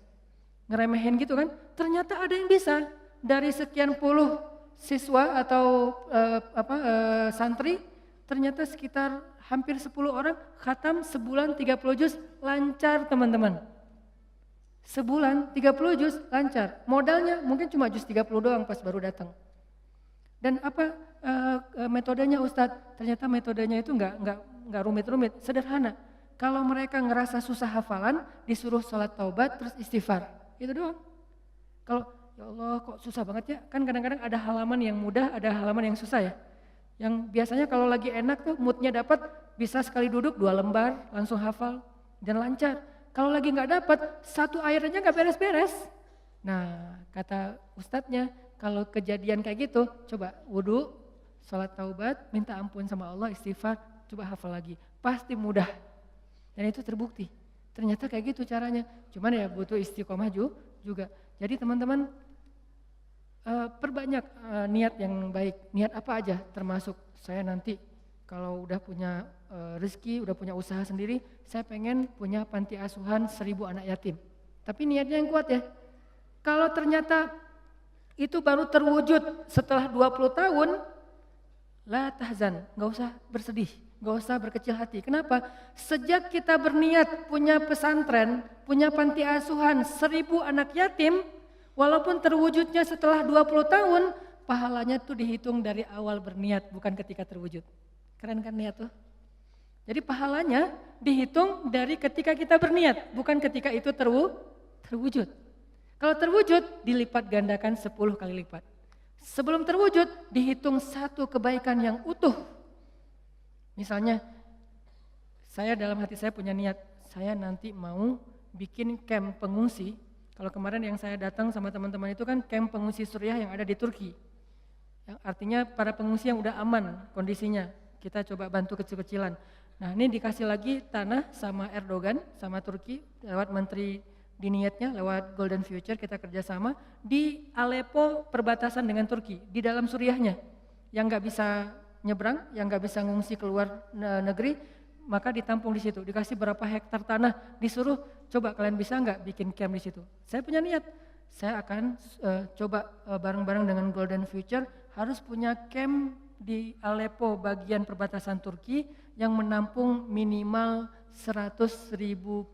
Ngeremehin gitu kan, ternyata ada yang bisa. Dari sekian puluh siswa atau santri, ternyata sekitar hampir 10 orang khatam sebulan 30 juz, lancar teman-teman. Sebulan 30 juz lancar, modalnya mungkin cuma juz 30 doang pas baru datang. Dan apa metodenya Ustadz? Ternyata metodenya itu enggak rumit-rumit, sederhana. Kalau mereka ngerasa susah hafalan, disuruh sholat taubat terus istighfar, itu doang. Kalau ya Allah kok susah banget ya, kan kadang-kadang ada halaman yang mudah, ada halaman yang susah ya. Yang biasanya kalau lagi enak tuh moodnya dapat, bisa sekali duduk 2 lembar langsung hafal dan lancar. Kalau lagi nggak dapat, 1 ayatnya nggak beres-beres. Nah, kata ustadznya, kalau kejadian kayak gitu, coba wudu, sholat taubat, minta ampun sama Allah, istighfar, coba hafal lagi. pasti mudah. Dan itu terbukti. Ternyata kayak gitu caranya. Cuman ya butuh istiqomah juga. Jadi teman-teman perbanyak niat yang baik. Niat apa aja, termasuk saya nanti kalau udah punya rezeki, udah punya usaha sendiri, saya pengen punya panti asuhan 1000 anak yatim. Tapi niatnya yang kuat ya. Kalau ternyata itu baru terwujud setelah 20 tahun, la tahzan, gak usah bersedih, gak usah berkecil hati. Kenapa? Sejak kita berniat punya pesantren, punya panti asuhan 1000 anak yatim, walaupun terwujudnya setelah 20 tahun, pahalanya tuh dihitung dari awal berniat, bukan ketika terwujud. Keren kan niat tuh? Jadi pahalanya dihitung dari ketika kita berniat, bukan ketika itu terwujud. Kalau terwujud, dilipat gandakan 10 kali lipat. Sebelum terwujud, dihitung satu kebaikan yang utuh. Misalnya, saya dalam hati saya punya niat, saya nanti mau bikin camp pengungsi. Kalau kemarin yang saya datang sama teman-teman itu kan camp pengungsi Suriah yang ada di Turki. Yang artinya para pengungsi yang udah aman kondisinya, kita coba bantu kecil-kecilan. Nah ini dikasih lagi tanah sama Erdogan, sama Turki, lewat menteri di niatnya, lewat Golden Future kita kerjasama di Aleppo perbatasan dengan Turki, di dalam Suriahnya. Yang nggak bisa nyebrang, yang nggak bisa ngungsi keluar negeri, maka ditampung di situ. Dikasih berapa hektar tanah, disuruh coba kalian bisa nggak bikin camp di situ. Saya punya niat, saya akan coba bareng-bareng dengan Golden Future harus punya camp di Aleppo bagian perbatasan Turki yang menampung minimal 100.000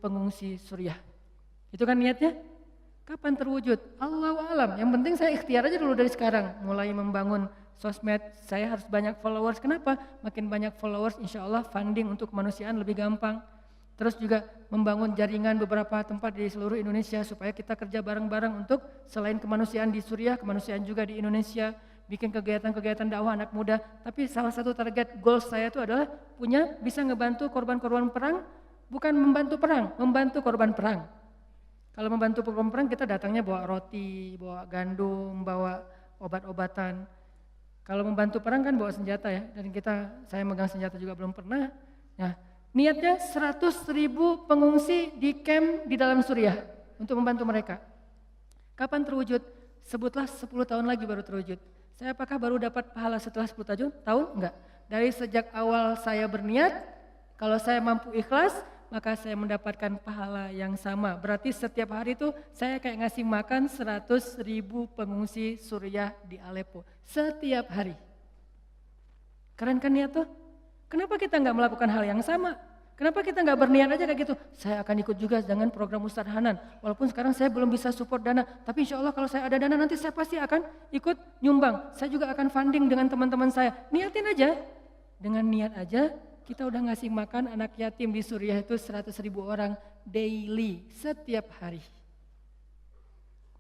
pengungsi Suriah. Itu kan niatnya? Kapan terwujud? Allahu alam. Yang penting saya ikhtiar aja dulu dari sekarang. Mulai membangun sosmed, saya harus banyak followers. Kenapa? Makin banyak followers, insya Allah funding untuk kemanusiaan lebih gampang. Terus juga membangun jaringan beberapa tempat di seluruh Indonesia supaya kita kerja bareng-bareng untuk selain kemanusiaan di Suriah, kemanusiaan juga di Indonesia. Bikin kegiatan-kegiatan dakwah anak muda. Tapi salah satu target goal saya itu adalah bisa ngebantu korban-korban perang, bukan membantu perang, membantu korban perang. Kalau membantu korban perang kita datangnya bawa roti, bawa gandum, bawa obat-obatan. Kalau membantu perang kan bawa senjata ya, dan saya megang senjata juga belum pernah. Nah, niatnya 100.000 pengungsi di camp di dalam Suriah untuk membantu mereka. Kapan terwujud? Sebutlah 10 tahun lagi baru terwujud. Saya apakah baru dapat pahala setelah 10 tahun? Enggak. Dari sejak awal saya berniat, kalau saya mampu ikhlas, maka saya mendapatkan pahala yang sama. Berarti setiap hari itu saya kayak ngasih makan 100.000 pengungsi Suriah di Aleppo. Setiap hari. Keren kan niat tuh? Kenapa kita nggak melakukan hal yang sama? Kenapa kita nggak berniat aja kayak gitu? Saya akan ikut juga dengan program Ustadz Hanan. Walaupun sekarang saya belum bisa support dana, tapi insya Allah kalau saya ada dana nanti saya pasti akan ikut nyumbang. Saya juga akan funding dengan teman-teman saya. Niatin aja. Dengan niat aja, kita udah ngasih makan anak yatim di Suriah itu 100.000 orang daily, setiap hari.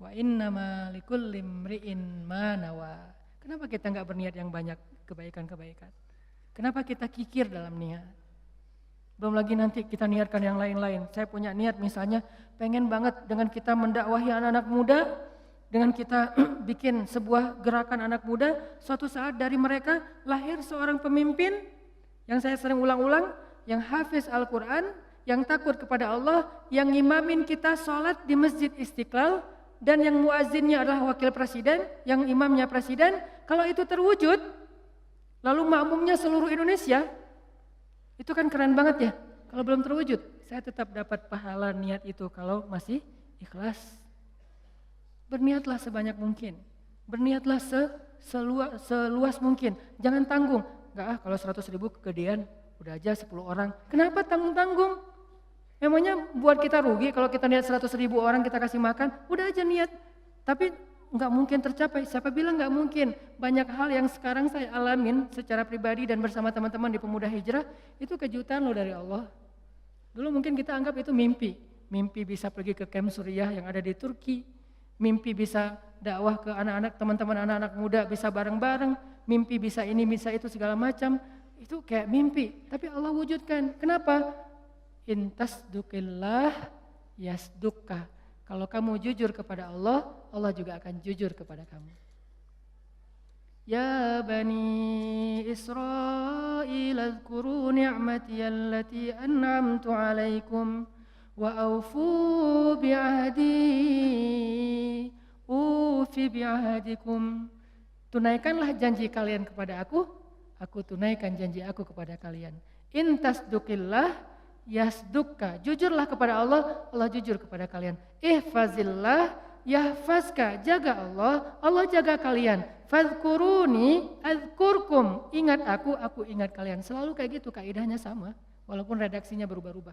Wa innama likulli imri'in ma nawa. Kenapa kita nggak berniat yang banyak kebaikan-kebaikan? Kenapa kita kikir dalam niat? Belum lagi nanti kita niatkan yang lain-lain. Saya punya niat misalnya pengen banget dengan kita mendakwahi anak-anak muda, dengan kita bikin sebuah gerakan anak muda, suatu saat dari mereka lahir seorang pemimpin yang saya sering ulang-ulang, yang hafiz Al-Quran, yang takut kepada Allah, yang ngimamin kita sholat di Masjid Istiqlal, dan yang muazzinnya adalah wakil presiden, yang imamnya presiden. Kalau itu terwujud, lalu makmumnya seluruh Indonesia, itu kan keren banget ya. Kalau belum terwujud, saya tetap dapat pahala niat itu kalau masih ikhlas. Berniatlah sebanyak mungkin, berniatlah seluas mungkin, jangan tanggung. Enggak kalau 100.000 kegedean, udah aja 10 orang. Kenapa tanggung-tanggung? Memangnya buat kita rugi kalau kita niat 100.000 orang kita kasih makan, udah aja niat. Tapi enggak mungkin tercapai, siapa bilang enggak mungkin? Banyak hal yang sekarang saya alamin secara pribadi dan bersama teman-teman di Pemuda Hijrah, itu kejutan loh dari Allah. Dulu mungkin kita anggap itu mimpi. Mimpi bisa pergi ke camp Suriah yang ada di Turki. Mimpi bisa dakwah ke anak-anak, teman-teman anak-anak muda bisa bareng-bareng. Mimpi bisa ini, bisa itu segala macam. Itu kayak mimpi, tapi Allah wujudkan. Kenapa? Intasdukillah yasdukka. Kalau kamu jujur kepada Allah, Allah juga akan jujur kepada kamu. Ya bani Israil adhkuru ni'mati allati an'amtu alaikum wa awfu bi'ahdi ufi bi'ahdikum. Tunaikanlah janji kalian kepada aku tunaikan janji aku kepada kalian. In tasduqillah yasdukka. Jujurlah kepada Allah, Allah jujur kepada kalian. Ihfazillah yahfazka. Jaga Allah, Allah jaga kalian. Fadhkuruni adzkurkum. Ingat aku ingat kalian. Selalu kayak gitu, kaidahnya sama, walaupun redaksinya berubah-ubah.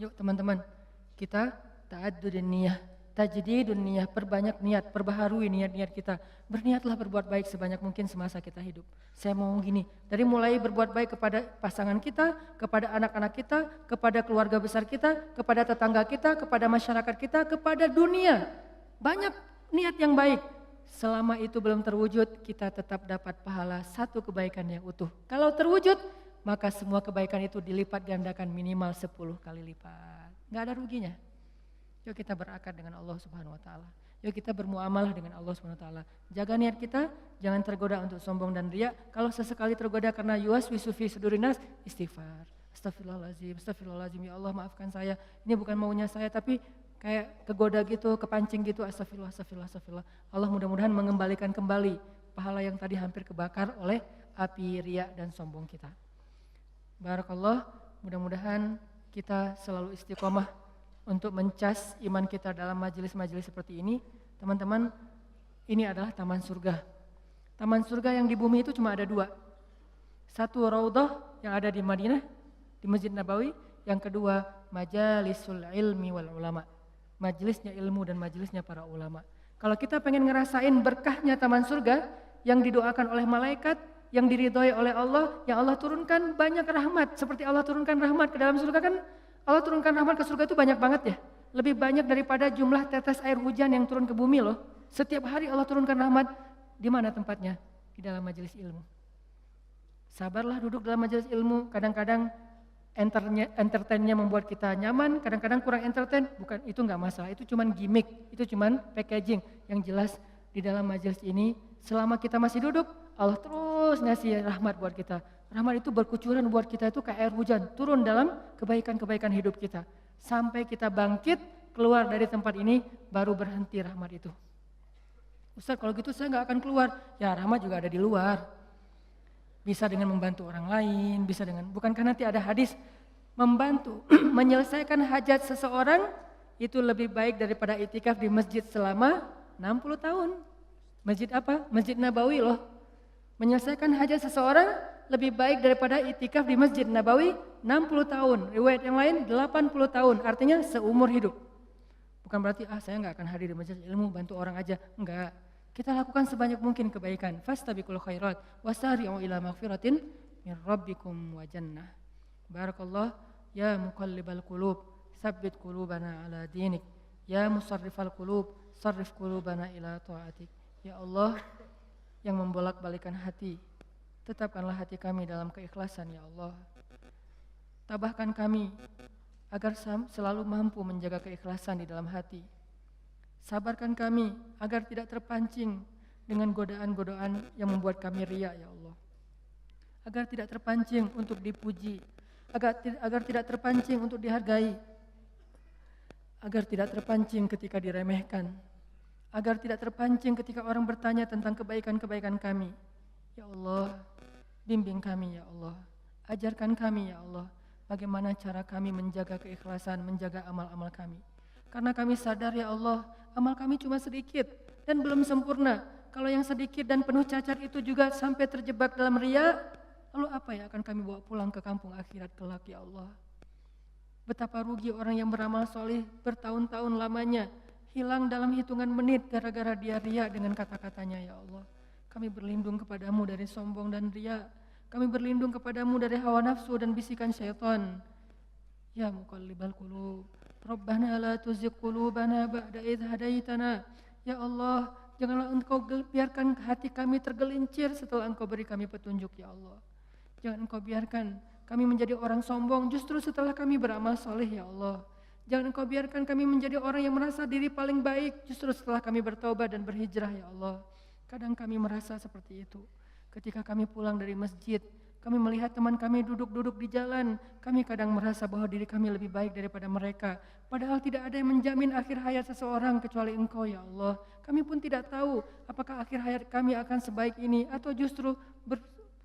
Yuk teman-teman, kita ta'addudun niyah, tajdidun niyah, perbanyak niat, perbaharui niat-niat kita. Berniatlah berbuat baik sebanyak mungkin semasa kita hidup. Saya mau gini, dari mulai berbuat baik kepada pasangan kita, kepada anak-anak kita, kepada keluarga besar kita, kepada tetangga kita, kepada masyarakat kita, kepada dunia. Banyak niat yang baik. Selama itu belum terwujud, kita tetap dapat pahala satu kebaikan yang utuh. Kalau terwujud, maka semua kebaikan itu dilipat gandakan minimal 10 kali lipat. Nggak ada ruginya. Yuk kita berakad dengan Allah Subhanahu wa taala. Yuk kita bermuamalah dengan Allah Subhanahu wa taala. Jaga niat kita, jangan tergoda untuk sombong dan riya. Kalau sesekali tergoda karena yuwaswisu fi sudurinas, istighfar. Astagfirullahalazim, ya Allah maafkan saya. Ini bukan maunya saya, tapi kayak kegoda gitu, kepancing gitu, astagfirullah. Allah mudah-mudahan mengembalikan kembali pahala yang tadi hampir kebakar oleh api riya dan sombong kita. Barakallah, mudah-mudahan kita selalu istiqomah untuk mencas iman kita dalam majelis-majelis seperti ini. Teman-teman, ini adalah taman surga. Taman surga yang di bumi itu cuma ada 2. Satu Raudhah yang ada di Madinah, di Masjid Nabawi. Yang kedua Majalisul Ilmi wal Ulama, majelisnya ilmu dan majelisnya para ulama. Kalau kita pengen ngerasain berkahnya taman surga yang didoakan oleh malaikat, yang diridhoi oleh Allah, yang Allah turunkan banyak rahmat. Seperti Allah turunkan rahmat ke dalam surga kan, Allah turunkan rahmat ke surga itu banyak banget ya. Lebih banyak daripada jumlah tetes air hujan yang turun ke bumi loh. Setiap hari Allah turunkan rahmat. Di mana tempatnya? Di dalam majelis ilmu. Sabarlah duduk dalam majelis ilmu. Kadang-kadang entertainnya membuat kita nyaman, kadang-kadang kurang entertain, bukan itu nggak masalah, itu cuman gimmick, itu cuman packaging. Yang jelas di dalam majelis ini selama kita masih duduk, Allah terus ngasih rahmat buat kita. Rahmat itu berkucuran buat kita itu kayak air hujan, turun dalam kebaikan-kebaikan hidup kita. Sampai kita bangkit, keluar dari tempat ini, baru berhenti rahmat itu. Ustaz kalau gitu saya nggak akan keluar, ya rahmat juga ada di luar. Bisa dengan membantu orang lain, bisa dengan, bukankah nanti ada hadis, membantu menyelesaikan hajat seseorang itu lebih baik daripada itikaf di masjid selama 60 tahun. Masjid apa? Masjid Nabawi loh. Menyelesaikan hajat seseorang lebih baik daripada itikaf di Masjid Nabawi 60 tahun. Riwayat yang lain 80 tahun, artinya seumur hidup. Bukan berarti saya nggak akan hadir di majelis ilmu, bantu orang aja. Enggak. Kita lakukan sebanyak mungkin kebaikan. Fastabiqul khairat wasari'u ila maghfiratin min rabbikum wa jannah. Barakallah ya muqallibal qulub, tsabbit qulubana ala dinik. Ya musarrifal qulub, sarrif qulubana ila ta'atik. Ya Allah yang membolak-balikan hati, tetapkanlah hati kami dalam keikhlasan ya Allah. Tabahkan kami agar selalu mampu menjaga keikhlasan di dalam hati. Sabarkan kami agar tidak terpancing dengan godaan-godaan yang membuat kami riya ya Allah. Agar tidak terpancing untuk dipuji, agar tidak terpancing untuk dihargai, agar tidak terpancing ketika diremehkan, agar tidak terpancing ketika orang bertanya tentang kebaikan-kebaikan kami. Ya Allah, bimbing kami ya Allah, ajarkan kami ya Allah, bagaimana cara kami menjaga keikhlasan, menjaga amal-amal kami. Karena kami sadar ya Allah, amal kami cuma sedikit dan belum sempurna. Kalau yang sedikit dan penuh cacat itu juga sampai terjebak dalam riya, lalu apa yang akan kami bawa pulang ke kampung akhirat kelak ya Allah? Betapa rugi orang yang beramal soleh bertahun-tahun lamanya, hilang dalam hitungan menit gara-gara dia riya dengan kata-katanya ya Allah. Kami berlindung kepadamu dari sombong dan riya. Kami berlindung kepadamu dari hawa nafsu dan bisikan syaitan. Ya muqallibal qulub, Rabbana la tuzigh qulubana ba'da idh hadaitana. Ya Allah, janganlah Engkau biarkan hati kami tergelincir setelah Engkau beri kami petunjuk ya Allah. Jangan Engkau biarkan kami menjadi orang sombong justru setelah kami beramal soleh ya Allah. Jangan Engkau biarkan kami menjadi orang yang merasa diri paling baik justru setelah kami bertaubat dan berhijrah ya Allah. Kadang kami merasa seperti itu. Ketika kami pulang dari masjid, kami melihat teman kami duduk-duduk di jalan. Kami kadang merasa bahwa diri kami lebih baik daripada mereka. Padahal tidak ada yang menjamin akhir hayat seseorang kecuali Engkau ya Allah. Kami pun tidak tahu apakah akhir hayat kami akan sebaik ini atau justru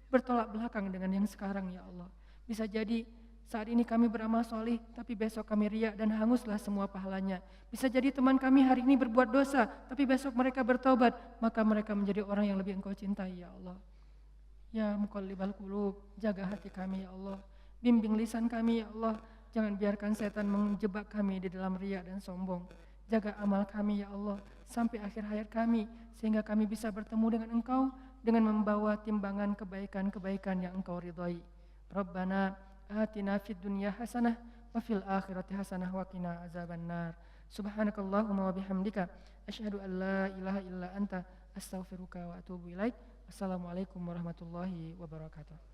bertolak belakang dengan yang sekarang ya Allah. Bisa jadi saat ini kami beramal solih, tapi besok kami riya dan hanguslah semua pahalanya. Bisa jadi teman kami hari ini berbuat dosa, tapi besok mereka bertobat, maka mereka menjadi orang yang lebih Engkau cintai ya Allah. Ya muqallibal qulub, jaga hati kami ya Allah. Bimbing lisan kami ya Allah. Jangan biarkan setan menjebak kami di dalam riya dan sombong. Jaga amal kami ya Allah sampai akhir hayat kami, sehingga kami bisa bertemu dengan Engkau dengan membawa timbangan kebaikan-kebaikan yang Engkau ridhai. Rabbana atina fid dunya hasanah wa fil akhirati hasanah wa qina azabannar. Subhanakallahumma wa bihamdika asyhadu an la ilaha illa anta astaghfiruka wa atubu ilaik. Assalamualaikum warahmatullahi wabarakatuh.